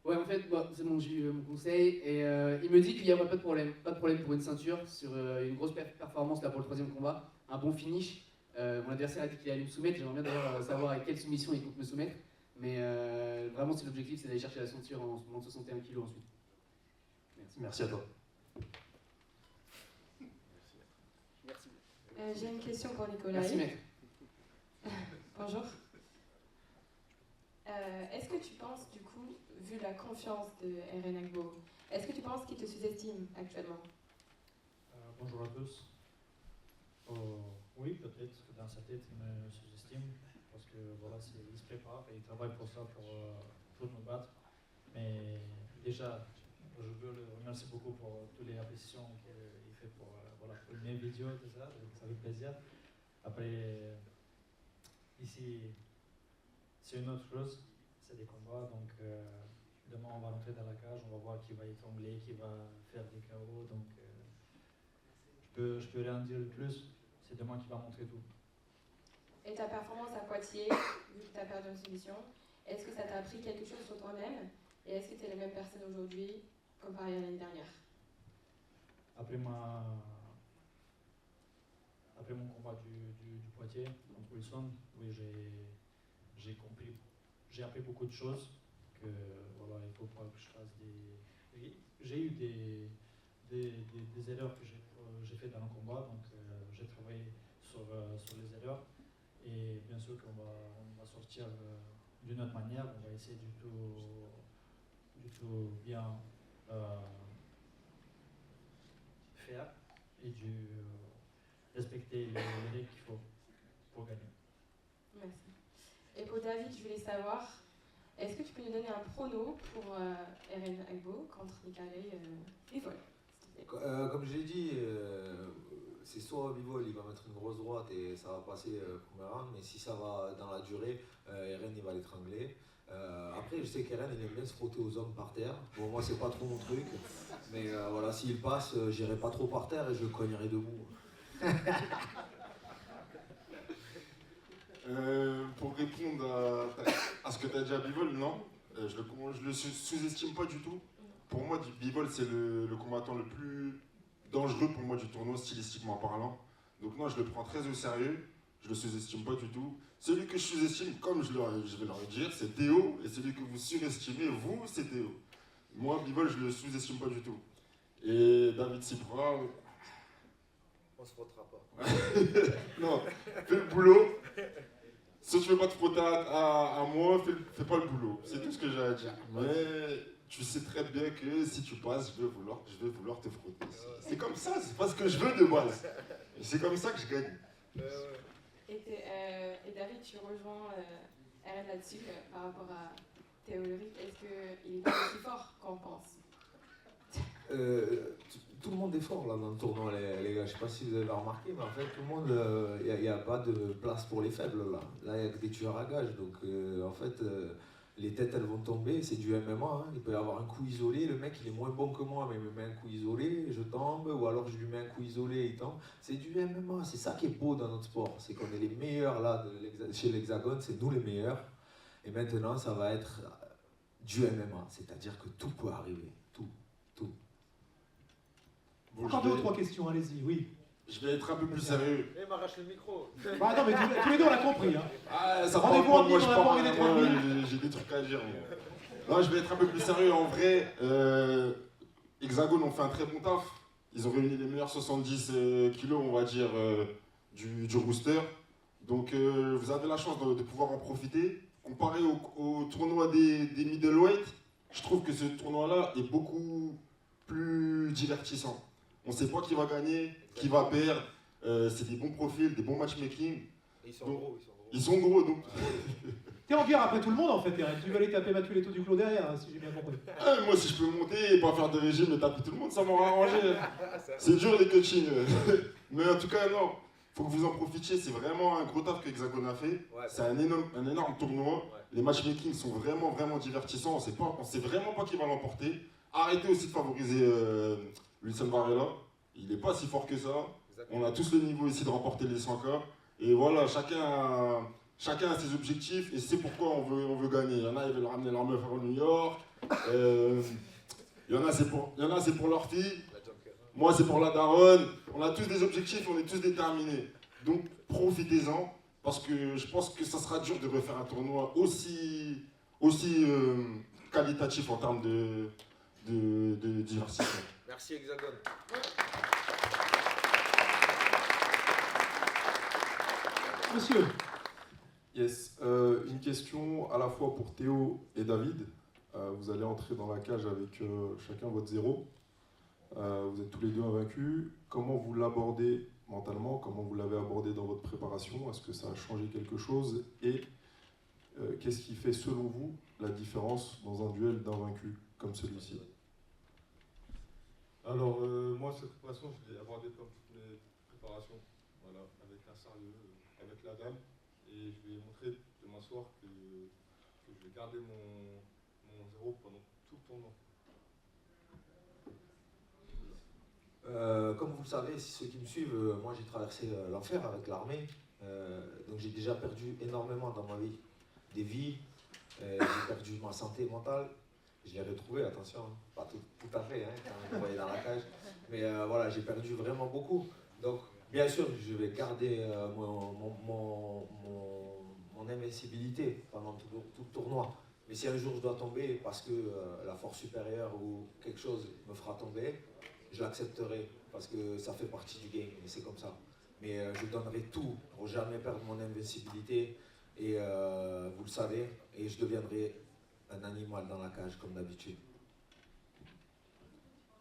Ouais, en fait, bon, c'est bon, j'ai eu mon conseil et il me dit qu'il n'y aurait pas de problème pour une ceinture sur une grosse performance là pour le 3e combat, un bon finish. Mon adversaire a dit qu'il allait me soumettre, j'aimerais bien d'ailleurs savoir avec quelle soumission il compte me soumettre, mais vraiment c'est l'objectif, c'est d'aller chercher la ceinture en moins de 61 kg ensuite. Merci. Merci à toi. J'ai une question pour Nicolas. Merci maître. Bonjour. Est-ce que tu penses, du coup, vu la confiance de Eren Agbo, est-ce que tu penses qu'il te sous-estime actuellement? Bonjour à tous. Oui, peut-être que dans sa tête, il me sous-estime, parce que voilà, il se prépare et il travaille pour ça, pour me battre. Mais déjà, je veux le remercier beaucoup pour toutes les appréciations qu'il fait pour, voilà, pour mes vidéos et tout ça, ça fait plaisir. Après, ici, c'est une autre chose, c'est des combats, donc demain on va rentrer dans la cage, on va voir qui va étrangler, qui va faire des KO, donc je peux rien dire de plus, c'est demain qui va montrer tout. Et ta performance à Poitiers, vu que tu as perdu une soumission, est-ce que ça t'a appris quelque chose sur toi-même? Et est-ce que tu es la même personne aujourd'hui comparé à l'année dernière? Après mon combat du Poitiers contre Wilson, oui, j'ai appris beaucoup de choses, que voilà, il faut pas que je fasse j'ai eu des erreurs que j'ai fait dans le combat, donc j'ai travaillé sur les erreurs, et bien sûr qu'on va sortir d'une autre manière, on va essayer du tout bien faire et respecter les règles qu'il faut pour gagner. Merci. Et pour David, je voulais savoir, est-ce que tu peux nous donner un prono pour Eren Agbo contre Nikalei Bivol? Comme je l'ai dit, c'est soit Bivol, il va mettre une grosse droite et ça va passer premier round, mais si ça va dans la durée, Eren il va l'étrangler. Après, je sais qu'Eren il aime bien se frotter aux hommes par terre. Bon, moi c'est pas trop mon truc, mais voilà, s'il passe, j'irai pas trop par terre et je le cognerai debout. Pour répondre à ce que tu as dit à Bivol, non, je le sous-estime pas du tout. Pour moi, Bivol c'est le combattant le plus dangereux pour moi du tournoi, stylistiquement parlant. Donc non, je le prends très au sérieux, je le sous-estime pas du tout. Celui que je sous-estime, comme je vais leur dire, c'est Théo, et celui que vous surestimez, vous, c'est Théo. Moi, Bivol, je le sous-estime pas du tout. Et David Sipra, on se frottera pas. non, fais le boulot. Si tu veux pas te frotter à moi, fais pas le boulot. C'est tout ce que j'ai à dire. Mais tu sais très bien que si tu passes, je vais vouloir te frotter. C'est comme ça, c'est pas ce que je veux de base. Et c'est comme ça que je gagne. Et David, tu rejoins Eren là-dessus par rapport à Théo-Leric. Est-ce qu'il est pas aussi fort qu'on pense? Tout le monde est fort là dans le tournoi, les gars. Je sais pas si vous avez remarqué, mais en fait, tout le monde, il n'y a pas de place pour les faibles là. Là, il y a que des tueurs à gages. Donc, en fait, les têtes elles vont tomber. C'est du MMA. Hein. Il peut y avoir un coup isolé. Le mec, il est moins bon que moi, mais il me met un coup isolé, je tombe. Ou alors, je lui mets un coup isolé, il tombe. C'est du MMA. C'est ça qui est beau dans notre sport. C'est qu'on est les meilleurs là chez l'Hexagone. C'est nous les meilleurs. Et maintenant, ça va être du MMA. C'est-à-dire que tout peut arriver. Tout. Encore deux ou trois questions, allez-y, oui. je vais être un peu plus sérieux. Et m'arrache le micro. Bah non, mais tous les deux on l'a compris. Hein. Ah, ça Rendez-vous prend en pas, moi je ligne, on a pas parle, envie d'être moi, en ligne. j'ai des trucs à dire. Moi. Non, je vais être un peu plus sérieux. En vrai, Hexagone ont fait un très bon taf. Ils ont réuni les meilleurs 70 kilos, on va dire, du rooster. Donc vous avez la chance de pouvoir en profiter. Comparé au tournoi des middleweight, je trouve que ce tournoi-là est beaucoup plus divertissant. On ne sait pas qui va gagner, qui va perdre. C'est des bons profils, des bons matchmaking. Et ils sont gros. Ils sont gros, donc. T'es en guerre après tout le monde en fait, Eren. Tu vas aller taper Mathieu Leto du Clos derrière, hein, si j'ai bien compris. Moi, si je peux monter et pas faire de régime et taper tout le monde, ça m'aura arrangé. C'est dur les coachings. Mais en tout cas, non. Faut que vous en profitiez. C'est vraiment un gros taf que Hexagone a fait. C'est un énorme tournoi. Les matchmaking sont vraiment, vraiment divertissants. On sait vraiment pas qui va l'emporter. Arrêtez aussi de favoriser Wilson Varela. Il n'est pas si fort que ça. On a tous le niveau ici de remporter les 100K. Et voilà, chacun a ses objectifs et c'est pourquoi on veut gagner. Il y en a, ils veulent ramener leur meuf à New York. Il y en a, c'est pour leur fille. Moi, c'est pour la daronne. On a tous des objectifs, on est tous déterminés. Donc, profitez-en, parce que je pense que ça sera dur de refaire un tournoi aussi qualitatif en termes de diversité. Merci Hexagone. Monsieur. Yes, une question à la fois pour Théo et David. Vous allez entrer dans la cage avec chacun votre 0. Vous êtes tous les deux invaincus. Comment vous l'abordez mentalement? Comment vous l'avez abordé dans votre préparation? Est-ce que ça a changé quelque chose? Et qu'est-ce qui fait, selon vous, la différence dans un duel d'invaincus comme celui-ci? Alors, moi, cette préparation, je l'ai abordée comme toutes mes préparations, voilà, avec un sérieux, avec la dame, et je vais montrer demain soir que je vais garder mon 0 pendant tout le tournoi. Comme vous le savez, ceux qui me suivent, moi j'ai traversé l'enfer avec l'armée, donc j'ai déjà perdu énormément dans ma vie, des vies, j'ai perdu ma santé mentale. Je l'ai retrouvé, attention, hein. Pas tout à fait, hein, quand vous voyez dans la cage. Mais voilà, j'ai perdu vraiment beaucoup. Donc, bien sûr, je vais garder mon invincibilité pendant tout le tournoi. Mais si un jour je dois tomber parce que la force supérieure ou quelque chose me fera tomber, je l'accepterai parce que ça fait partie du game et c'est comme ça. Mais je donnerai tout pour jamais perdre mon invincibilité et vous le savez, et je deviendrai un animal dans la cage comme d'habitude.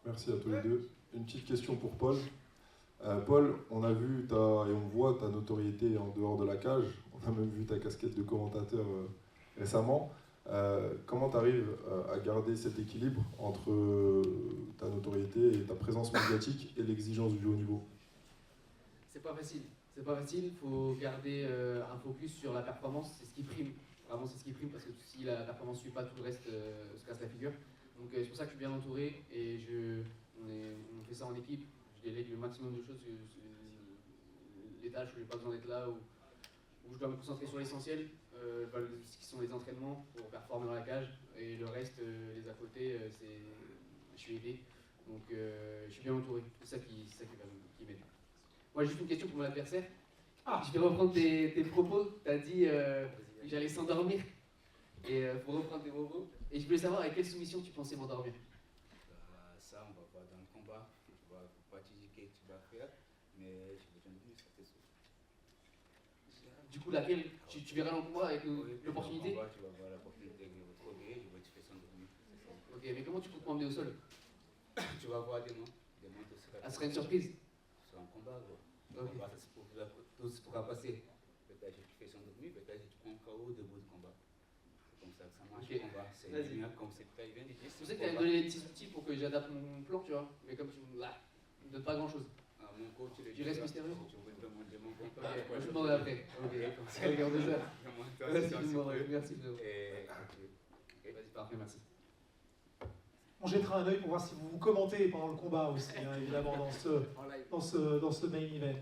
Merci à tous les deux. Une petite question pour Paul. Paul, on a vu et on voit ta notoriété en dehors de la cage. On a même vu ta casquette de commentateur récemment. Comment tu arrives à garder cet équilibre entre ta notoriété et ta présence médiatique et l'exigence du haut niveau? C'est pas facile. C'est pas facile. Il faut garder un focus sur la performance. C'est ce qui prime. Vraiment, c'est ce qui prime parce que si la performance ne suit pas, tout le reste se casse la figure. Donc, c'est pour ça que je suis bien entouré et on fait ça en équipe. Je délègue le maximum de choses. Les tâches où j'ai pas besoin d'être là, où je dois me concentrer sur l'essentiel, qui sont les entraînements pour performer dans la cage. Et le reste, les à côté, je suis aidé. Donc, je suis bien entouré. C'est ça qui m'aide. Moi, juste une question pour mon adversaire. Je vais reprendre tes propos. Tu as dit que j'allais s'endormir. Et pour reprendre tes propos. Et je voulais savoir avec quelle soumission tu pensais m'endormir. Ça, on va voir dans le combat. Tu vas pas te dire que tu vas faire. Mais j'ai besoin de lui, ça c'est sûr. Du coup, laquelle tu verras dans le combat avec l'opportunité? Tu vas voir l'opportunité de retrouver. Je vais te faire s'endormir. Ok, mais comment tu peux m'emmener au sol? Tu vas voir demain. Demain, tout sera. Ça serait une surprise? C'est un combat, gros. Okay. Tout se pourra passer. Peut-être que tu fais s'endormir, peut-être que tu prends KO au début du combat. C'est comme ça que ça marche. Okay. Le combat. C'est bien comme c'est très bien dit. Je sais que tu allais me donner des petits outils pour que j'adapte mon plan, tu vois. Mais comme tu me donnes pas grand chose. Mon coach, tu restes mystérieux. Tu veux demander mon coach. Ok, moi je demanderai après. Ok, regarde ça. Merci frérot. Vas-y, parfait, merci. On jettera un œil pour voir si vous vous commentez pendant le combat aussi, hein, évidemment, dans ce main event.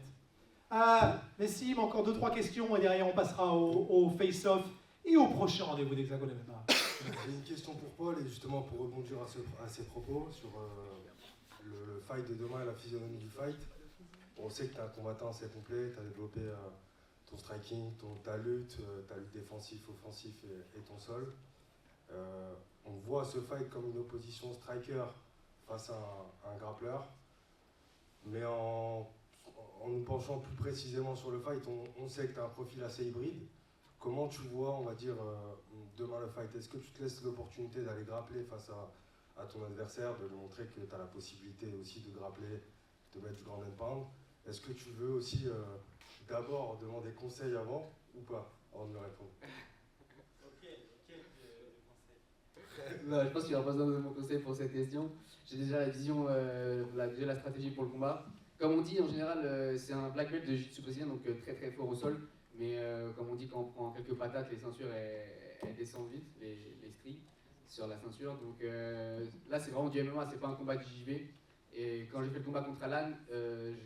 Nessim, encore 2-3 questions et derrière on passera au face-off et au prochain rendez-vous d'Hexagone MMA. J'ai une question pour Paul et justement pour rebondir à ses propos sur le fight de demain et la physionomie du fight. On sait que tu es un combattant assez complet, tu as développé ton striking, ta lutte défensif, offensif et ton sol. On voit ce fight comme une opposition striker face à un grappleur. Mais en nous penchant plus précisément sur le fight, on sait que tu as un profil assez hybride. Comment tu vois, on va dire, demain le fight? Est-ce que tu te laisses l'opportunité d'aller grappler face à ton adversaire, de lui montrer que tu as la possibilité aussi de grappler, de mettre du ground and pound? Est-ce que tu veux aussi d'abord demander conseil avant ou pas, avant de me répondre? Non, je pense qu'il n'y aura pas besoin de mon conseil pour cette question. J'ai déjà la vision, déjà la stratégie pour le combat. Comme on dit, en général, c'est un black belt de jiu-jitsu brésilien, donc très très fort au sol. Mais comme on dit, quand on prend quelques patates, les ceintures elles descendent vite, les stries sur la ceinture. Donc là, c'est vraiment du MMA, c'est pas un combat de JJB. Et quand j'ai fait le combat contre Alan,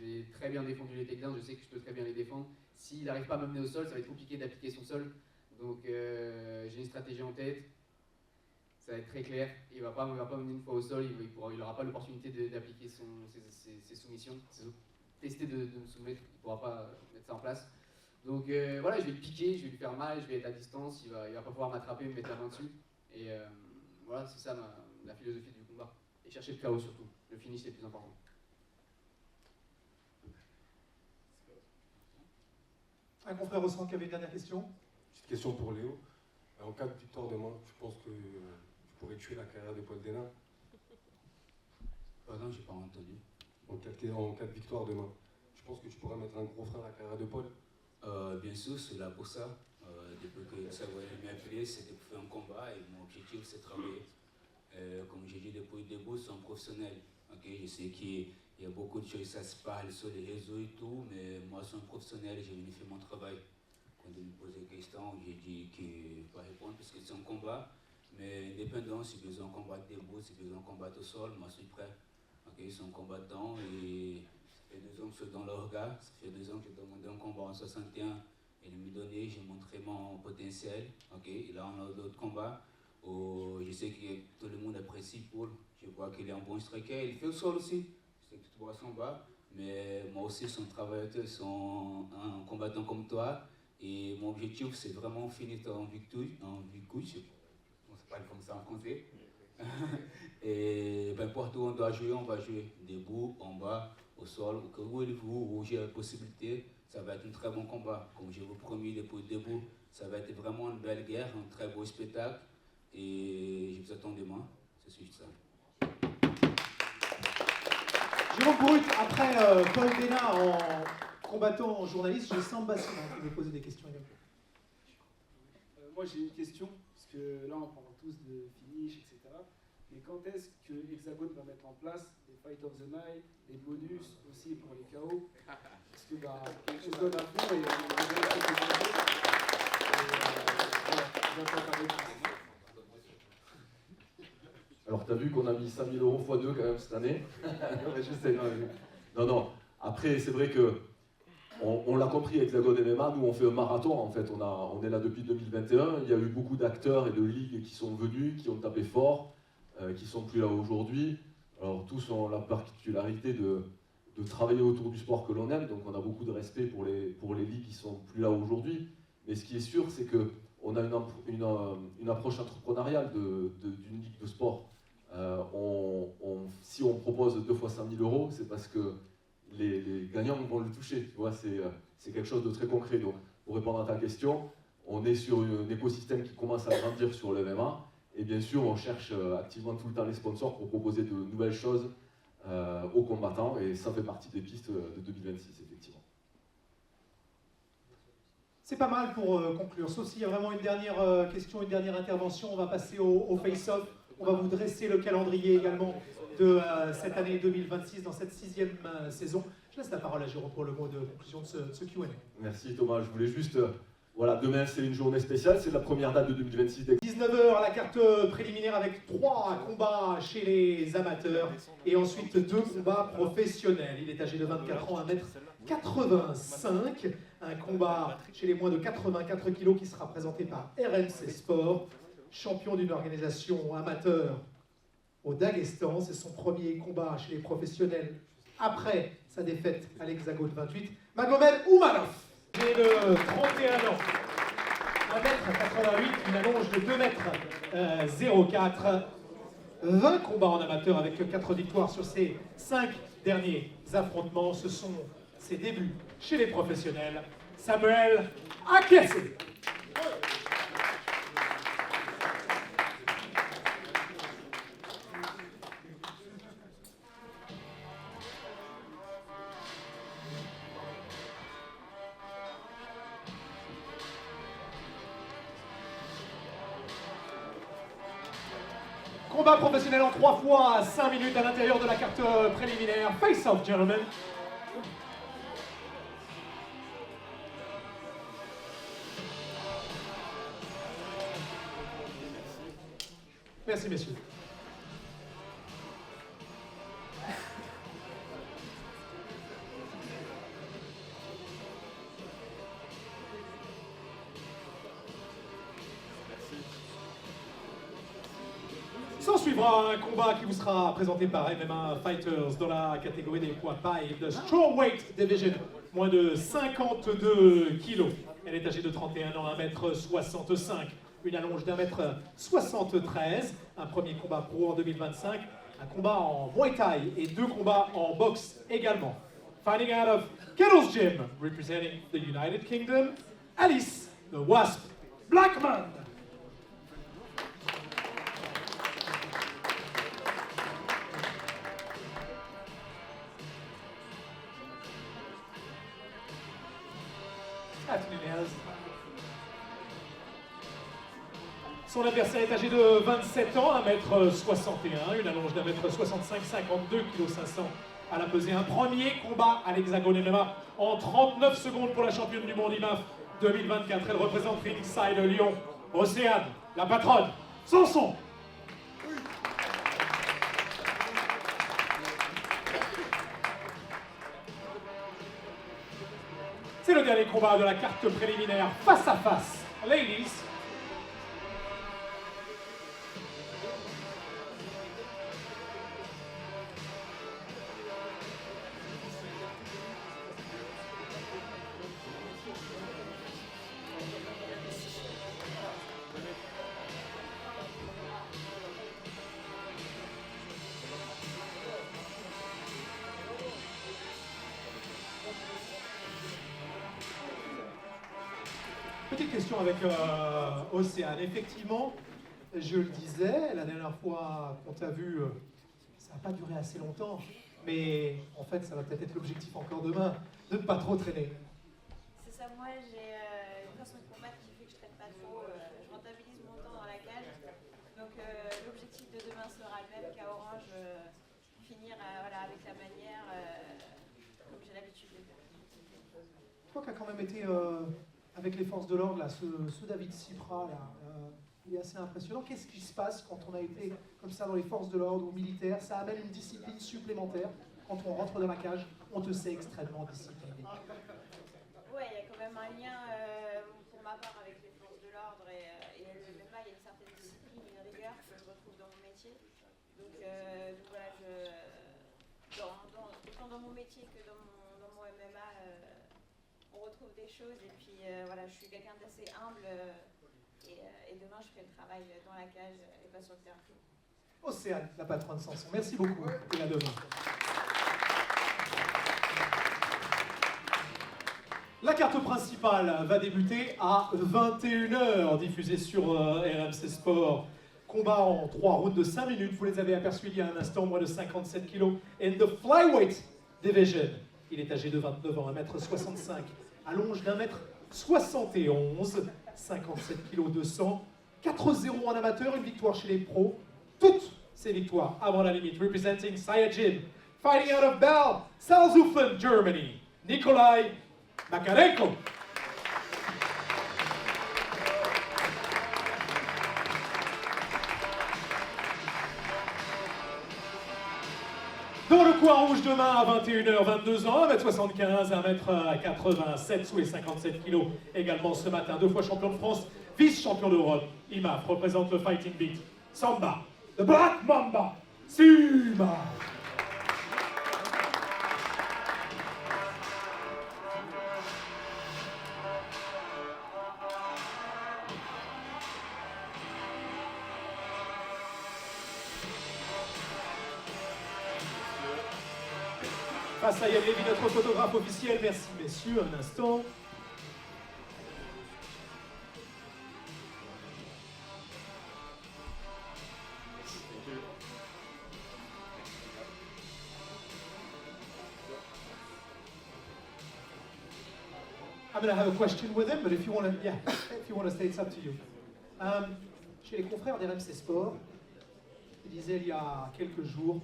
j'ai très bien défendu les takedowns, je sais que je peux très bien les défendre. S'il n'arrive pas à m'amener au sol, ça va être compliqué d'appliquer son sol. Donc j'ai une stratégie en tête. Ça va être très clair, il ne va pas mener une fois au sol, il n'aura pas l'opportunité d'appliquer ses soumissions, tester de me soumettre, il ne pourra pas mettre ça en place. Donc voilà, je vais le piquer, je vais lui faire mal, je vais être à distance, il va pas pouvoir m'attraper, me mettre la main dessus. Et voilà, c'est ça la philosophie du combat. Et chercher le KO surtout, le finish c'est le plus important. Un confrère au centre qui avait une dernière question. Petite question pour Léo. En cas de victoire demain, tu penses que tu pourrais tuer la carrière de Paul Dena? Pardon, j'ai pas entendu. En cas de victoire demain, je pense que tu pourrais mettre un gros frein à la carrière de Paul? Bien sûr, c'est là pour ça. Depuis que ça m'a appelé, c'était pour faire un combat et mon objectif c'est de travailler. Comme j'ai dit depuis le début, c'est un professionnel. Okay? Je sais qu'il y a beaucoup de choses, ça se parle sur les réseaux et tout, mais moi je suis un professionnel et j'ai venu faire mon travail. Quand il me posait des questions, j'ai dit qu'il ne peut pas répondre parce que c'est un combat. Mais indépendant, si besoin de combattre debout, si besoin de combattre au sol, moi je suis prêt. Okay? C'est un combattant et ça fait 2 ans que je suis dans le regard. Ça fait 2 ans que j'ai demandé un combat en 61. Il m'a donné, j'ai montré mon potentiel. Okay? Et là, on a d'autres combats où je sais que tout le monde apprécie Paul. Je vois qu'il est un bon striker. Il fait le sol aussi. Je sais que tu vois son bas. Mais moi aussi, je suis un travailleur, je suis un combattant comme toi. Et mon objectif, c'est vraiment finir en victoire, on ne sait pas comme ça en français. Et n'importe où on doit jouer, on va jouer debout, en bas, au sol, où j'ai la possibilité. Ça va être un très bon combat. Comme je vous promis depuis le début, ça va être vraiment une belle guerre, un très beau spectacle. Et je vous attends demain, c'est juste ça. Jérôme Brut, après Paul Dena en combattant en journaliste, j'ai Samba Simon qui veut poser des questions également. Moi j'ai une question, parce que là on parle tous de finish, etc. Mais quand est-ce que Hexagone va mettre en place des Fight of the Night, des bonus aussi pour les KO? Parce que on se donne à fond et on a déjà fait des choses. J'attends ta réponse. Alors, tu as vu qu'on a mis 5 000 € x 2 quand même cette année. Je sais, non. Après, c'est vrai que on l'a compris, Hexagone MMA, nous on fait un marathon en fait. On est là depuis 2021. Il y a eu beaucoup d'acteurs et de ligues qui sont venus, qui ont tapé fort, qui sont plus là aujourd'hui. Alors, tous ont la particularité de travailler autour du sport que l'on aime. Donc, on a beaucoup de respect pour les ligues qui sont plus là aujourd'hui. Mais ce qui est sûr, c'est qu'on a une approche entrepreneuriale d'une ligue de sport. Si on propose 2 fois 5 000 €, c'est parce que les gagnants vont le toucher. Tu vois, c'est quelque chose de très concret. Donc, pour répondre à ta question, on est sur un écosystème qui commence à grandir sur le MMA. Et bien sûr, on cherche activement tout le temps les sponsors pour proposer de nouvelles choses aux combattants. Et ça fait partie des pistes de 2026, effectivement. C'est pas mal pour conclure. Sauf s'il y a vraiment une dernière question, une dernière intervention, on va passer au face-off. On va vous dresser le calendrier également de cette année 2026 dans cette 6e saison. Je laisse la parole à Jérôme pour le mot de conclusion de ce Q&A. Merci Thomas. Je voulais juste... voilà, demain c'est une journée spéciale, c'est la première date de 2026. 19h, la carte préliminaire avec 3 combats chez les amateurs et ensuite 2 combats professionnels. Il est âgé de 24 ans, 1m85. Un combat chez les moins de 84 kg qui sera présenté par RMC Sport, champion d'une organisation amateur au Daghestan. C'est son premier combat chez les professionnels après sa défaite à l'Hexagone 28, Magomed Umarov, né de 31 ans, 1m88, une allonge de 2m04, 20 combats en amateur avec 4 victoires sur ses 5 derniers affrontements. Ce sont ses débuts chez les professionnels. Samuel Akesse. Combat professionnel en 3 fois, 5 minutes à l'intérieur de la carte préliminaire. Face-off, gentlemen. Merci, messieurs. S'en suivra un combat qui vous sera présenté par MMA Fighters dans la catégorie des poids paille de Strawweight Division, moins de 52 kilos. Elle est âgée de 31 ans, 1m65, une allonge d'1m73, un premier combat pro en 2025, un combat en Muay Thai et 2 combats en boxe également. Fighting out of Kettle's Gym, representing the United Kingdom, Alice the Wasp Blackman. Son adversaire est âgé de 27 ans, 1m61, une allonge d'1m65, 52 kg 500 à la pesée. Un premier combat à l'Hexagone MMA en 39 secondes pour la championne du monde IMAF 2024. Elle représente Ringside Lyon. Océane, la patronne, Sanson. C'est le dernier combat de la carte préliminaire face à face. Ladies. Petite question avec Océane. Effectivement, je le disais, la dernière fois qu'on t'a vu, ça n'a pas duré assez longtemps, mais en fait, ça va peut-être être l'objectif encore demain, de ne pas trop traîner. C'est ça, moi j'ai une façon de combattre qui fait que je ne traîne pas trop, je rentabilise mon temps dans la cage. Donc l'objectif de demain sera le même qu'à Orange, finir voilà, avec la manière, comme j'ai l'habitude de faire. Toi qui as quand même été avec les forces de l'ordre, là, ce David Cipra, là, il est assez impressionnant. Qu'est-ce qui se passe quand on a été comme ça dans les forces de l'ordre ou militaires? Ça amène une discipline supplémentaire. Quand on rentre dans la cage, on te sait extrêmement discipliné. Ouais, il y a quand même un lien, pour ma part, avec les forces de l'ordre et le MMA, il y a une certaine discipline, une rigueur que je retrouve dans mon métier. Donc voilà, autant dans mon métier que dans mon MMA, on retrouve des choses et puis voilà, je suis quelqu'un d'assez humble et demain je ferai le travail dans la cage et pas sur le terrain. Océane, la patronne Sanson. Merci beaucoup et à demain. La carte principale va débuter à 21h, diffusée sur RMC Sport. Combat en 3 rounds de 5 minutes, vous les avez aperçus il y a un instant, moins de 57 kg. In the Flyweight Division, il est âgé de 29 ans, 1m65. Allonge d'1m71, 57 kg 200, 4-0 en amateur, une victoire chez les pros. Toutes ces victoires avant la limite. Representing Sayajin, fighting out of Bell, Salzuflen, Germany, Nikolai Makarenko. Dans le coin rouge demain à 21h, 22 ans, 1m75, 1m87 sous les 57 kg. Également ce matin, 2 fois champion de France, vice-champion d'Europe. IMAF représente le Fighting Beat. Samba, the Black Mamba, Sima. Grâce à Yann Lévy, notre photographe officiel. Merci messieurs, un instant. I'm going to have a question with him, but if you want to, stay, it's up to you. Chez les confrères d'RMC Sport, il disait il y a quelques jours,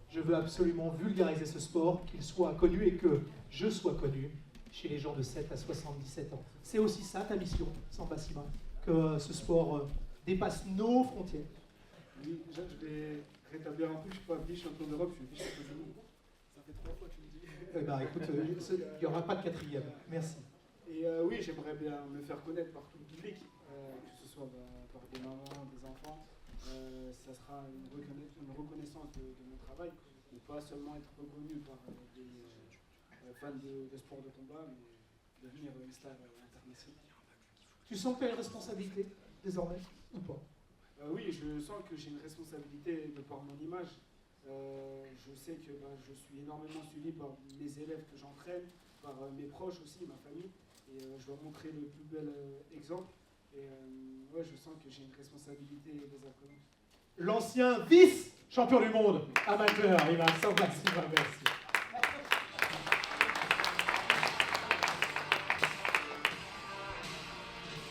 je veux absolument vulgariser ce sport, qu'il soit connu et que je sois connu chez les gens de 7 à 77 ans. C'est aussi ça ta mission, Samba Sima, que ce sport dépasse nos frontières. Oui, déjà je vais rétablir un peu, je ne suis pas vice-champion d'Europe, je suis vice-champion du monde. Ça fait 3 fois que tu me dis. Eh ben, écoute, il n'y aura pas de quatrième. Merci. Et oui, j'aimerais bien me faire connaître par tout le public, que ce soit par des mamans, des enfants. Ça sera une reconnaissance de mon travail, et pas seulement être reconnu par des fans de sport de combat, mais devenir une star internationale. Tu sens que tu as une responsabilité désormais ou pas? Oui, je sens que j'ai une responsabilité de par mon image. Je sais que je suis énormément suivi par mes élèves que j'entraîne, par mes proches aussi, ma famille. Et je dois montrer le plus bel exemple. Et ouais, je sens que j'ai une responsabilité désapprenante. L'ancien vice-champion du monde amateur, Ivan Samba Sima, merci.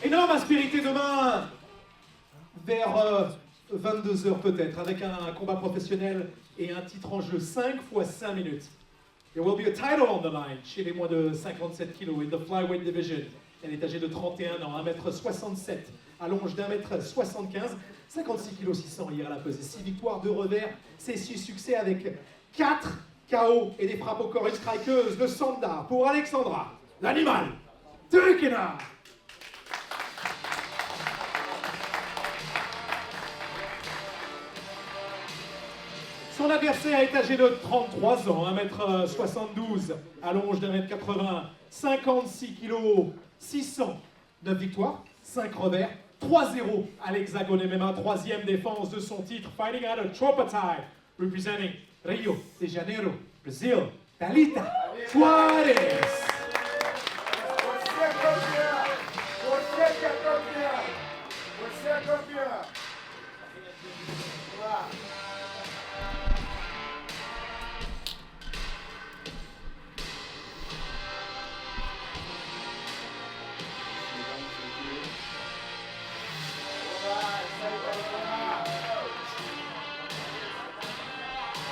Énorme aspérité demain, vers 22h peut-être, avec un combat professionnel et un titre en jeu, 5 x 5 minutes. There will be a title on the line chez les moins de 57 kg in the flyweight division. Elle est âgée de 31 ans, 1m67, allonge d'1m75, 56 kg 600 hier à la pesée, 6 victoires, 2 revers, c'est 6 succès avec 4 KO et des frappes au corps, une strikeuse, le Sanda pour Alexandra, l'animal, Turkina. Son adversaire est âgé de 33 ans, 1m72, allonge d'1m80, 56 kg, 600, 9 victoires, 5 revers, 3-0 à l'Hexagone MMA, 3e défense de son titre, fighting out of Tropatai, representing Rio de Janeiro, Brazil, Thalita Suarez.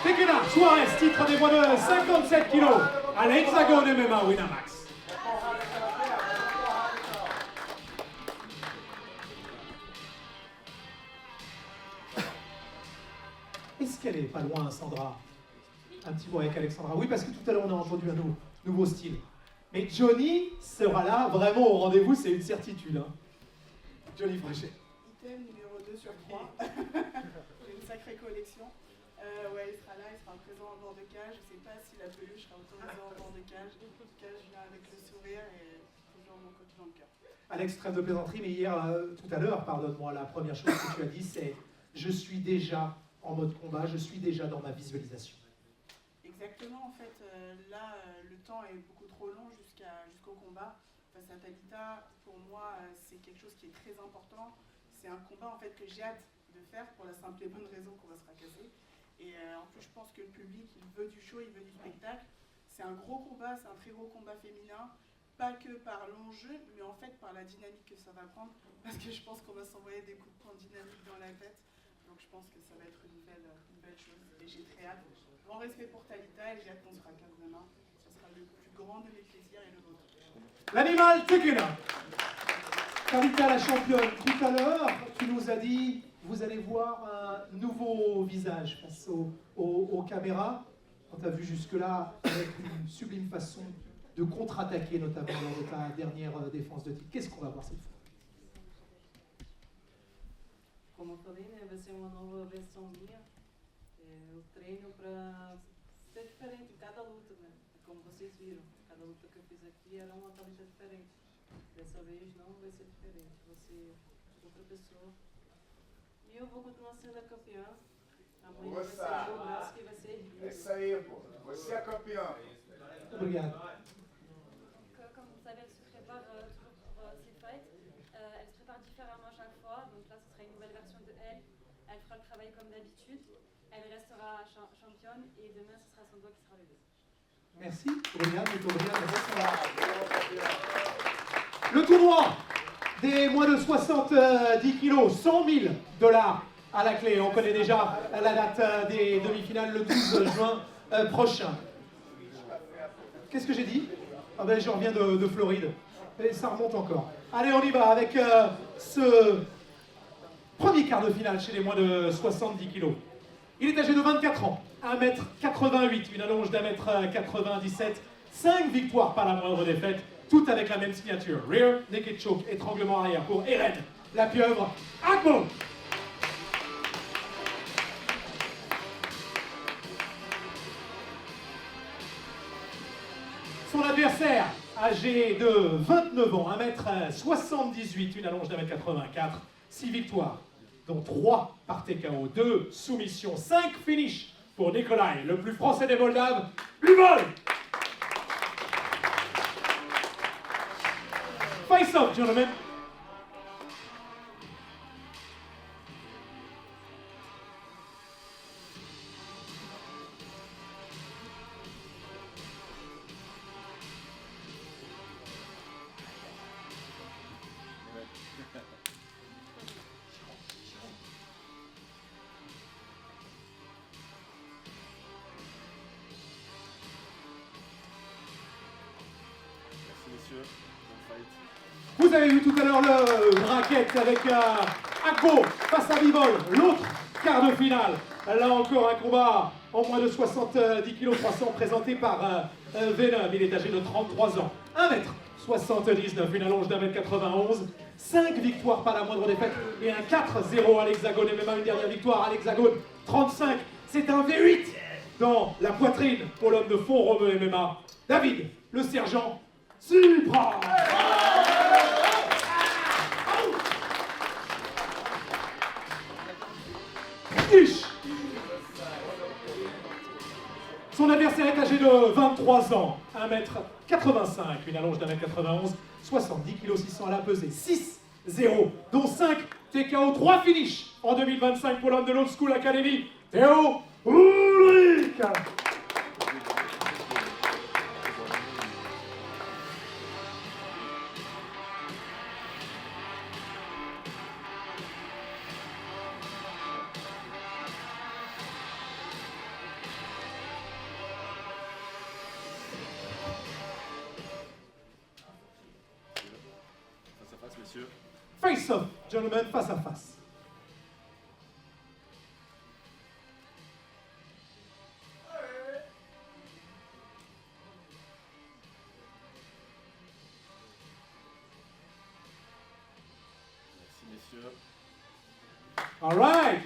Tekena Suarez, titre des moins de 57 kg à l'Hexagone MMA Winamax. Est-ce qu'elle est pas loin, Sandra? Un petit mot avec Alexandra. Oui, parce que tout à l'heure, on a entendu un nouveau style. Mais Johnny sera là, vraiment au rendez-vous, c'est une certitude. Hein. Johnny Fréchet. Item numéro 2 sur 3. J'ai une sacrée collection. Ouais, il sera là, il sera présent en bord de cage. Je ne sais pas si la peluche sera autorisée en bord de cage. En tout cas, je viens avec le sourire et toujours mon côté dans le cœur. Alex, trêve de plaisanterie, mais hier, tout à l'heure, pardonne-moi, la première chose que tu as dit, c'est « Je suis déjà en mode combat, je suis déjà dans ma visualisation ». Exactement, en fait, là, le temps est beaucoup trop long jusqu'au combat. Face à Thalita, pour moi, c'est quelque chose qui est très important. C'est un combat, en fait, que j'ai hâte de faire pour la simple et bonne raison qu'on va se fracasser. Et en plus, je pense que le public, il veut du show, il veut du spectacle. C'est un gros combat, c'est un très gros combat féminin. Pas que par l'enjeu, mais en fait par la dynamique que ça va prendre. Parce que je pense qu'on va s'envoyer des coups de poing dynamiques dans la tête. Donc je pense que ça va être une belle chose. Et j'ai très hâte. Grand respect pour Thalita et j'ai hâte qu'on se fracasse demain. Ce sera le plus grand de mes plaisirs et le vôtre. L'animal Tekena. Thalita la championne, tout à l'heure, tu nous as dit, vous allez voir un nouveau visage face aux caméras. On t'a vu jusque-là avec une sublime façon de contre-attaquer, notamment lors de ta dernière défense de titre. Qu'est-ce qu'on va voir cette fois? Como eu falei, né, vai ser uma nova versão minha. Eu treino para ser diferente em cada luta, né? Como vocês viram, cada luta que eu fiz aqui era uma Thalita diferente. Dessa vez não vai ser diferente, vou ser outra pessoa. E eu vou continuar sendo a campeã. Amanhã vai ser um jogo que vai ser lindo. É isso aí, pô. Você é campeão. Obrigado. Comme vous savez, elle se prépare toujours pour ses fights. Elle se prépare différemment à chaque fois. Donc là, ce sera une nouvelle version de elle. Elle fera le travail comme d'habitude. Elle restera championne et demain, ce sera son doigt qui sera levé. Merci. Obrigado. Le tournoi des moins de 70 kilos, 100 000 $ à la clé. On connaît déjà la date des demi-finales le 12 juin prochain. Qu'est-ce que j'ai dit? Ah ben, je reviens de Floride. Et ça remonte encore. Allez, on y va avec ce premier quart de finale chez les moins de 70 kilos. Il est âgé de 24 ans, 1m88, une allonge d'1m97, 5 victoires par la moindre défaite, toutes avec la même signature. Rear, naked choke, étranglement arrière pour Eren, la pieuvre Agbo. Son adversaire, âgé de 29 ans, 1m78, une allonge d'1m84, 6 victoires, dont 3 par TKO, 2 soumissions, 5 finishes pour Nikolai, le plus français des Moldaves, Bivol. Face off, gentlemen. Vous avez vu tout à l'heure le bracket avec Agbo face à Bivol, l'autre quart de finale. Là encore un combat en moins de 70 kg 300 présenté par Venom. Il est âgé de 33 ans, 1m79, une allonge d'1m91, 5 victoires par la moindre défaite et un 4-0 à l'Hexagone MMA, une dernière victoire à l'Hexagone 35. C'est un V8 dans la poitrine pour l'homme de fond Romeu MMA, David, le sergent Supra. Son adversaire est âgé de 23 ans, 1m85, une allonge d'1m91, 70 kg 600 à la pesée, 6-0, dont 5 TKO, 3 finishes en 2025 pour l'homme de l'Old School Academy, Théo Ulrich. Face off, gentlemen, face à face. Merci messieurs. All right.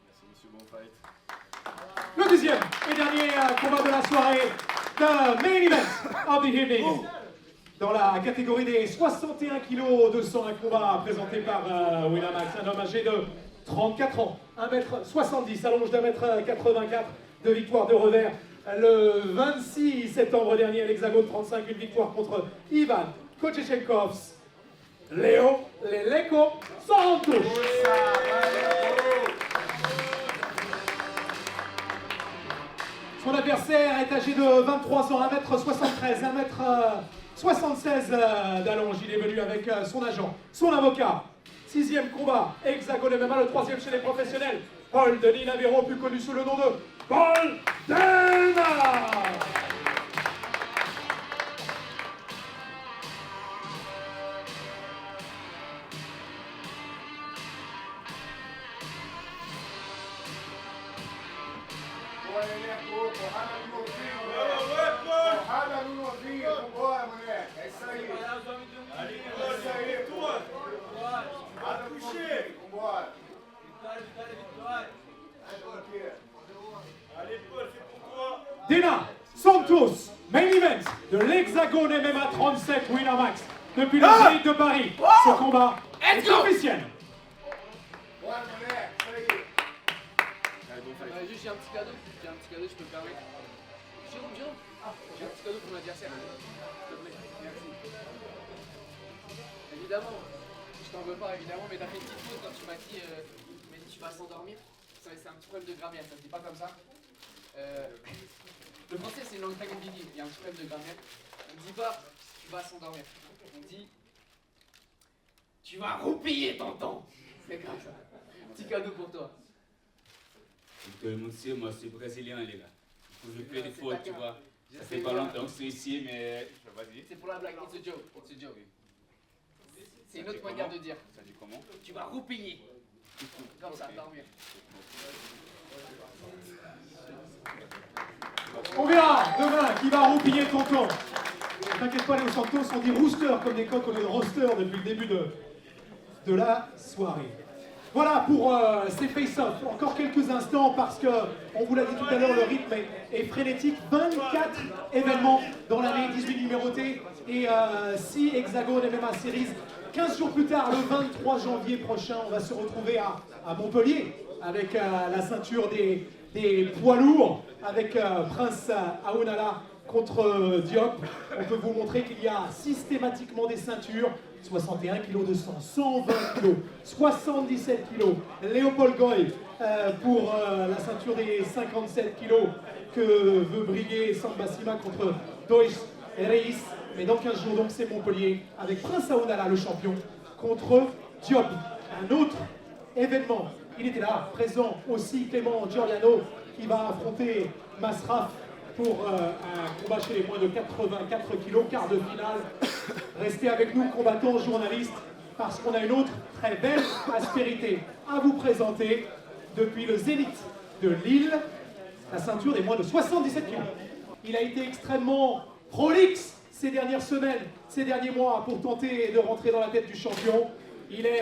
Merci messieurs, bon fight. Le deuxième et dernier combat de la soirée, the main event of the evening. Dans la catégorie des 61 kg 200, un combat présenté par Winamax, un homme âgé de 34 ans, 1m70, allonge d'1m84, 2 victoires de revers. Le 26 septembre dernier à l'Hexagone 35, une victoire contre Ivan Kochechenkovs, Léo Leleco Santos. Son adversaire est âgé de 23 ans, 1m73, 1m76 d'allonge. Il est venu avec son agent, son avocat. 6e combat, Hexagone MMA, le 3e chez les professionnels. Paul Denis Navero, plus connu sous le nom de Paul Dana. Dana Santos, main event de l'Hexagone MMA 37 Winamax. depuis le Zénith de Paris. Ce combat est officiel. Juste, j'ai un petit cadeau, je peux me permettre. Jérôme, j'ai un petit cadeau pour mon adversaire. S'il te plaît, merci. Évidemment, je t'en veux pas, évidemment, mais t'as fait une petite faute quand tu m'as dit tu vas s'endormir. C'est un petit problème de grammaire, ça se dit pas comme ça. Le français, c'est une langue très compliquée, il y a un petit problème de grammaire. On ne dit pas tu vas s'endormir, on dit tu vas roupiller ton temps. C'est grave ça. Petit cadeau pour toi. Tout le monde sait, moi je suis brésilien, les gars. Je fais des fautes, tu vois. Ça fait pas longtemps que je suis ici, mais vas-y. C'est pour la blague, it's a joke. C'est une autre manière de dire. Ça dit comment? Tu vas roupiller. Comme ça, dormir. On verra demain qui va roupiller tonton. Ne t'inquiète pas, les Santos, on dit rooster comme des coqs au lieu de roster depuis le début de la soirée. Voilà pour ces face-offs. Encore quelques instants parce que, on vous l'a dit tout à l'heure, le rythme est frénétique. 24 événements dans l'année, 18 numérotés et 6 hexagones MMA Series. 15 jours plus tard, le 23 janvier prochain, on va se retrouver à Montpellier avec la ceinture des poids lourds, avec Prince Aounala contre Diop. On peut vous montrer qu'il y a systématiquement des ceintures. 61 kg de sang, 120 kg, 77 kg. Léopold Goy pour la ceinture des 57 kg que veut briguer Samba Sima contre Deutsch Reis. Mais dans 15 jours, donc, c'est Montpellier avec Prince Aounala, le champion, contre Diop. Un autre événement. Il était là, présent aussi, Clément Giordano, qui va affronter Masraf pour un combat chez les moins de 84 kg, quart de finale. Restez avec nous, combattants, journalistes, parce qu'on a une autre très belle aspérité à vous présenter depuis le Zénith de Lille, la ceinture des moins de 77 kg. Il a été extrêmement prolixe ces dernières semaines, ces derniers mois, pour tenter de rentrer dans la tête du champion. Il est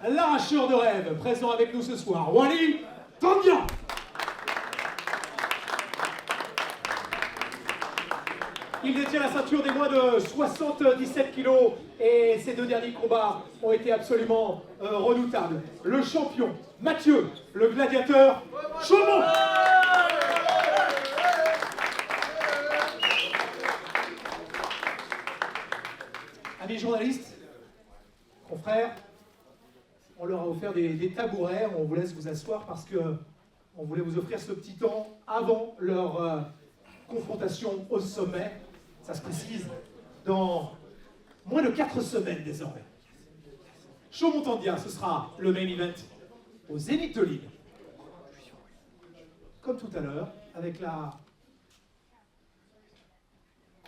l'arracheur de rêve, présent avec nous ce soir, Wally Tandia. Il détient la ceinture des moins de 77 kg et ses deux derniers combats ont été absolument redoutables. Le champion, Mathieu, le gladiateur, Chaumont. Amis journalistes, confrères, on leur a offert des tabourets, on vous laisse vous asseoir parce qu'on voulait vous offrir ce petit temps avant leur confrontation au sommet. Ça se précise dans moins de 4 semaines désormais. Chaumont Tandia, ce sera le main event au Zénith de Lille. Comme tout à l'heure, avec la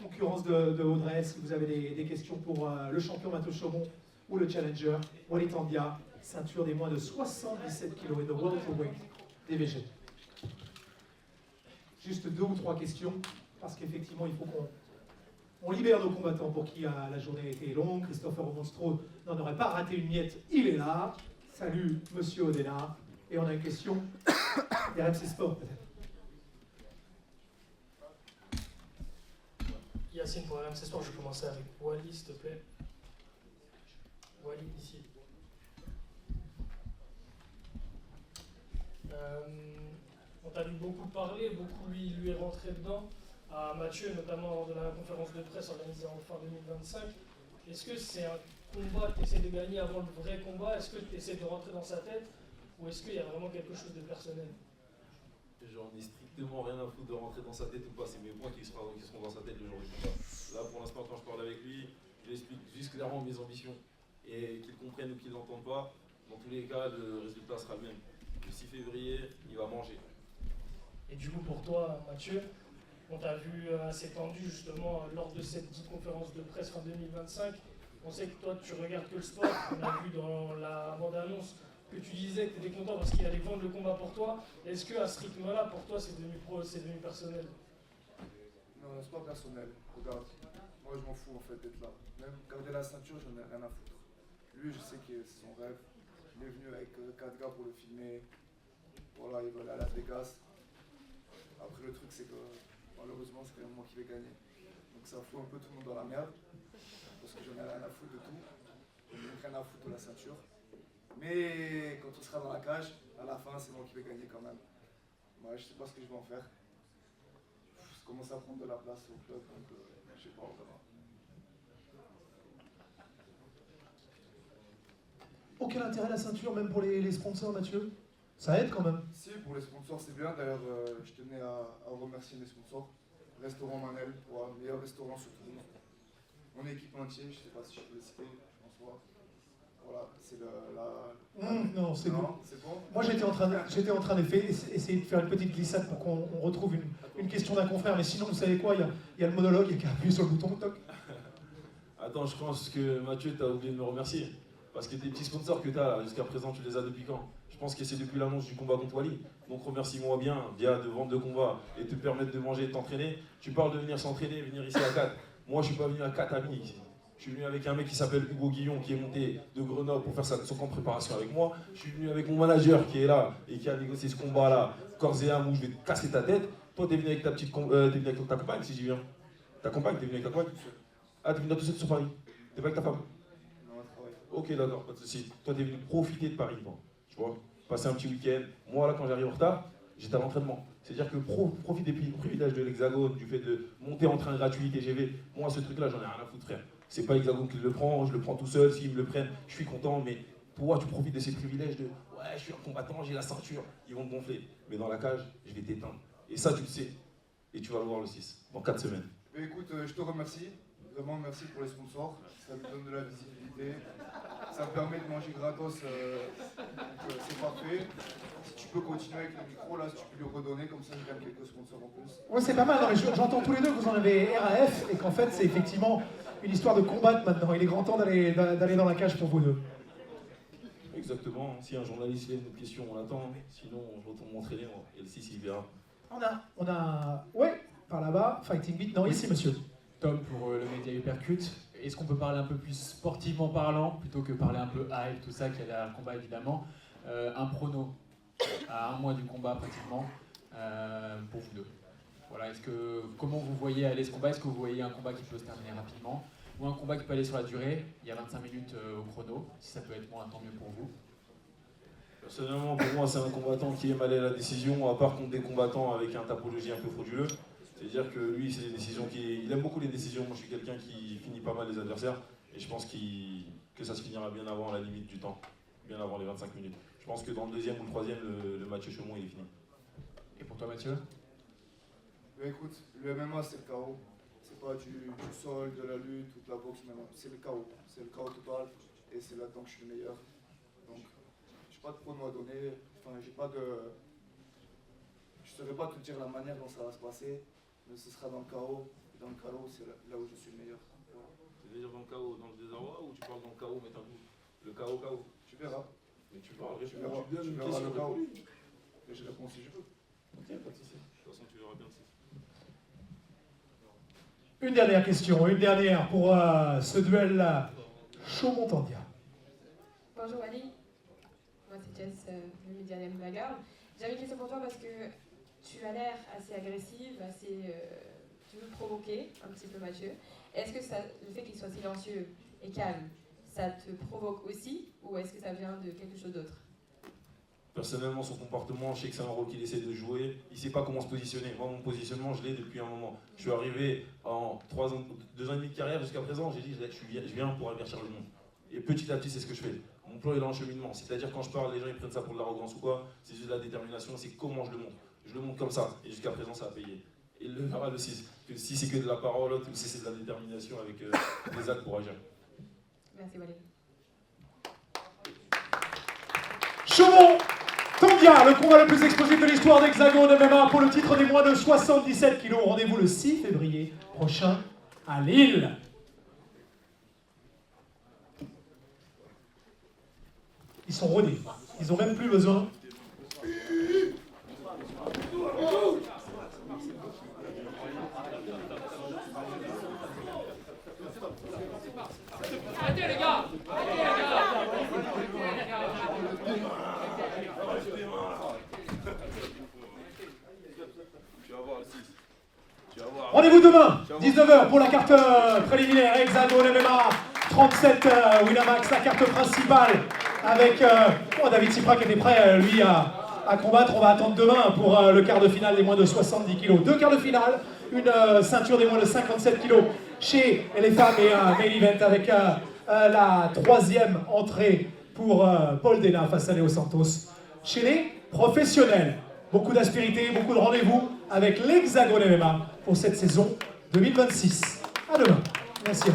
concurrence de Audrey, si vous avez des questions pour le champion Mathieu Chaumont ou le challenger, Wally Tandia, ceinture des moins de 77 kg et de welterweight DVG. Juste 2 ou 3 questions, parce qu'effectivement, il faut qu'on libère nos combattants pour qui la journée a été longue. Christopher Monstro n'en aurait pas raté une miette, il est là. Salut, monsieur Odena. Et on a une question des RMC Sport, peut-être. Yacine pour RMC Sport, je vais commencer avec Wally, s'il te plaît. Wally, ici. On t'a vu beaucoup parler, beaucoup lui est rentré dedans, à Mathieu, notamment de la conférence de presse organisée en fin 2025. Est-ce que c'est un combat que tu essaies de gagner avant le vrai combat? Est-ce que tu essaies de rentrer dans sa tête? Ou est-ce qu'il y a vraiment quelque chose de personnel? J'en ai strictement rien à foutre de rentrer dans sa tête ou pas, c'est mes points qui seront dans sa tête le jour du combat. Là pour l'instant quand je parle avec lui, je lui explique juste clairement mes ambitions. Et qu'il comprenne ou qu'il n'entende pas, dans tous les cas le résultat sera le même. Le 6 février, il va manger. Et du coup pour toi Mathieu, on t'a vu assez tendu justement lors de cette dite conférence de presse fin 2025. On sait que toi tu regardes que le sport, on a vu dans la bande-annonce que tu disais que tu étais content parce qu'il allait vendre le combat pour toi. Est-ce qu'à ce rythme-là, pour toi, c'est devenu personnel? Non, c'est pas personnel. Regarde, moi je m'en fous en fait d'être là. Même garder la ceinture, j'en ai rien à foutre. Lui, je sais que c'est son rêve. Il est venu avec 4 gars pour le filmer. Voilà, il va aller à Las Vegas. Après, le truc, c'est que malheureusement, c'est quand même moi qui vais gagner. Donc ça fout un peu tout le monde dans la merde. parce que j'en ai rien à foutre de tout. J'en ai rien à foutre de la ceinture. Mais quand on sera dans la cage, à la fin, c'est moi qui vais gagner quand même. Moi, je sais pas ce que je vais en faire. Je commence à prendre de la place au club, donc je sais pas, on verra. Auquel intérêt la ceinture, même pour les sponsors, Mathieu? Ça aide quand même. Si, pour les sponsors, c'est bien. D'ailleurs, je tenais à remercier mes sponsors. Restaurant Manel, meilleur restaurant sur Toulouse. Mon équipe entière, je sais pas si je peux le citer, François. Voilà, c'est Non, c'est bon. C'est bon. Moi, j'étais en train d'essayer de faire une petite glissade pour qu'on retrouve une question d'un confrère, mais sinon, vous savez quoi, il y a le monologue, il y a qu'à appuyer sur le bouton, toc. Attends, je pense que Mathieu, t'as oublié de me remercier. Parce que tes petits sponsors que t'as, jusqu'à présent, tu les as depuis quand? Je pense que c'est depuis l'annonce du combat contre Wally. Donc remercie-moi bien, via de vendre de combat et te permettre de manger et de t'entraîner. Tu parles de venir s'entraîner, venir ici à 4. Moi, je suis pas venu à 4 amis ici. Je suis venu avec un mec qui s'appelle Hugo Guillon, qui est monté de Grenoble pour faire son camp de préparation avec moi. Je suis venu avec mon manager qui est là et qui a négocié ce combat-là, corps et âme, où je vais te casser ta tête. Toi, t'es venu avec ta petite t'es venu avec ta compagne, si j'y viens. Ta compagne, t'es venu avec ta compagne? Ah, t'es venu tout seul sur Paris? T'es pas avec ta femme? Non, je travaille. Ok, d'accord, pas de soucis. Toi, t'es venu profiter de Paris, bon, tu vois, passer un petit week-end. Moi, là, quand j'arrive en retard, j'étais à l'entraînement. C'est-à-dire que profite des privilèges de l'Hexagone, du fait de monter en train gratuit, TGV. Moi, ce truc-là, j'en ai rien à foutre, frère. C'est pas Hexagone qui le prend, je le prends tout seul. S'ils me le prennent, je suis content. Mais toi, tu profites de ces privilèges de ouais, je suis un combattant, j'ai la ceinture, ils vont me gonfler. Mais dans la cage, je vais t'éteindre. Et ça, tu le sais. Et tu vas le voir le 6, dans 4 semaines. Mais écoute, je te remercie. Vraiment, merci pour les sponsors. Ça me donne de la visibilité. Ça me permet de manger gratos. Donc, c'est parfait. Si tu peux continuer avec le micro, là, si tu peux lui redonner, comme ça, je gagne quelques sponsors en plus. Ouais, c'est pas mal. Non, mais j'entends tous les deux que vous en avez RAF et qu'en fait, c'est effectivement une histoire de combattre maintenant. Il est grand temps d'aller dans la cage pour vous deux. Exactement. Si un journaliste a une question, on l'attend. Sinon, je retourne m'entraîner et le 6, il verra. On a... Ouais, par là-bas, Fighting Beat. Non, ici, monsieur. Tom pour le média Hypercute. Est-ce qu'on peut parler un peu plus sportivement parlant, plutôt que parler un peu hype, tout ça, qui a derrière le combat évidemment. Un prono à un mois du combat pratiquement, pour vous deux. Voilà, comment vous voyez aller ce combat? Est-ce que vous voyez un combat qui peut se terminer rapidement? Ou un combat qui peut aller sur la durée? Il y a 25 minutes au chrono, si ça peut être moins, tant mieux pour vous. Personnellement, pour moi, c'est un combattant qui aime aller à la décision, à part contre des combattants avec un tapologie un peu frauduleux. C'est-à-dire que lui, c'est des décisions il aime beaucoup les décisions. Moi, je suis quelqu'un qui finit pas mal les adversaires. Et je pense que ça se finira bien avant la limite du temps, bien avant les 25 minutes. Je pense que dans le deuxième ou le troisième, le match Chaumont, il est fini. Et pour toi, Mathieu? Écoute, le MMA, c'est le chaos. C'est pas du sol, de la lutte ou de la boxe, mais non, c'est le chaos. C'est le chaos total. Et c'est là-dedans que je suis le meilleur. Donc, j'ai pas de prono à donner. Enfin, j'ai pas de... Je saurais pas te dire la manière dont ça va se passer. Mais ce sera dans le chaos. Dans le chaos, c'est là où je suis le meilleur. Voilà. C'est-à-dire dans le chaos, dans le désarroi, ou tu parles dans le chaos, mais t'as tout? Le chaos. Tu verras. Mais tu parles, tu verras le chaos. Et je réponds si je peux. Ok, pas de soucis. De toute façon, tu verras bien le 6. Une dernière question, une dernière pour ce duel-là. Chaumont-Tandia. Bonjour Wally. Moi c'est Jess, le média Bagarre. J'avais une question pour toi parce que tu as l'air assez agressive, tu veux provoquer un petit peu Mathieu. Est-ce que le fait qu'il soit silencieux et calme, ça te provoque aussi ou est-ce que ça vient de quelque chose d'autre? Personnellement, son comportement, je sais que c'est un rôle qu'il essaie de jouer. Il ne sait pas comment se positionner. Moi, mon positionnement, je l'ai depuis un moment. Je suis arrivé en 2 ans et demi de carrière jusqu'à présent. J'ai dit, je viens pour avertir le monde. Et petit à petit, c'est ce que je fais. Mon plan est dans le cheminement. C'est-à-dire, quand je parle, les gens ils prennent ça pour de l'arrogance ou quoi. C'est juste de la détermination. C'est comment je le montre. Je le montre comme ça. Et jusqu'à présent, ça a payé. Et il le verra le 6. Que si c'est que de la parole, ou si c'est de la détermination avec des actes pour agir. Merci, Wally. Chaumont-Tandia, le combat le plus explosif de l'histoire d'Hexagone MMA pour le titre des moins de 77 kilos. Rendez-vous le 6 février prochain à Lille. Ils sont rodés. Ils n'ont même plus besoin. Arrêtez les gars! Tu vas voir le 6. Tu vas voir. Rendez-vous demain, 19h pour la carte préliminaire Hexagone MMA 37 Winamax, la carte principale avec David Sipra qui était prêt lui à combattre. On va attendre demain pour le quart de finale des moins de 70 kg. 2 quarts de finale, une ceinture des moins de 57 kg chez les femmes et un main event avec la troisième entrée pour Paul Dena face à Léo Santos chez les professionnels. Beaucoup d'aspérité, beaucoup de rendez-vous avec l'Hexagone MMA pour cette saison 2026. À demain. Merci.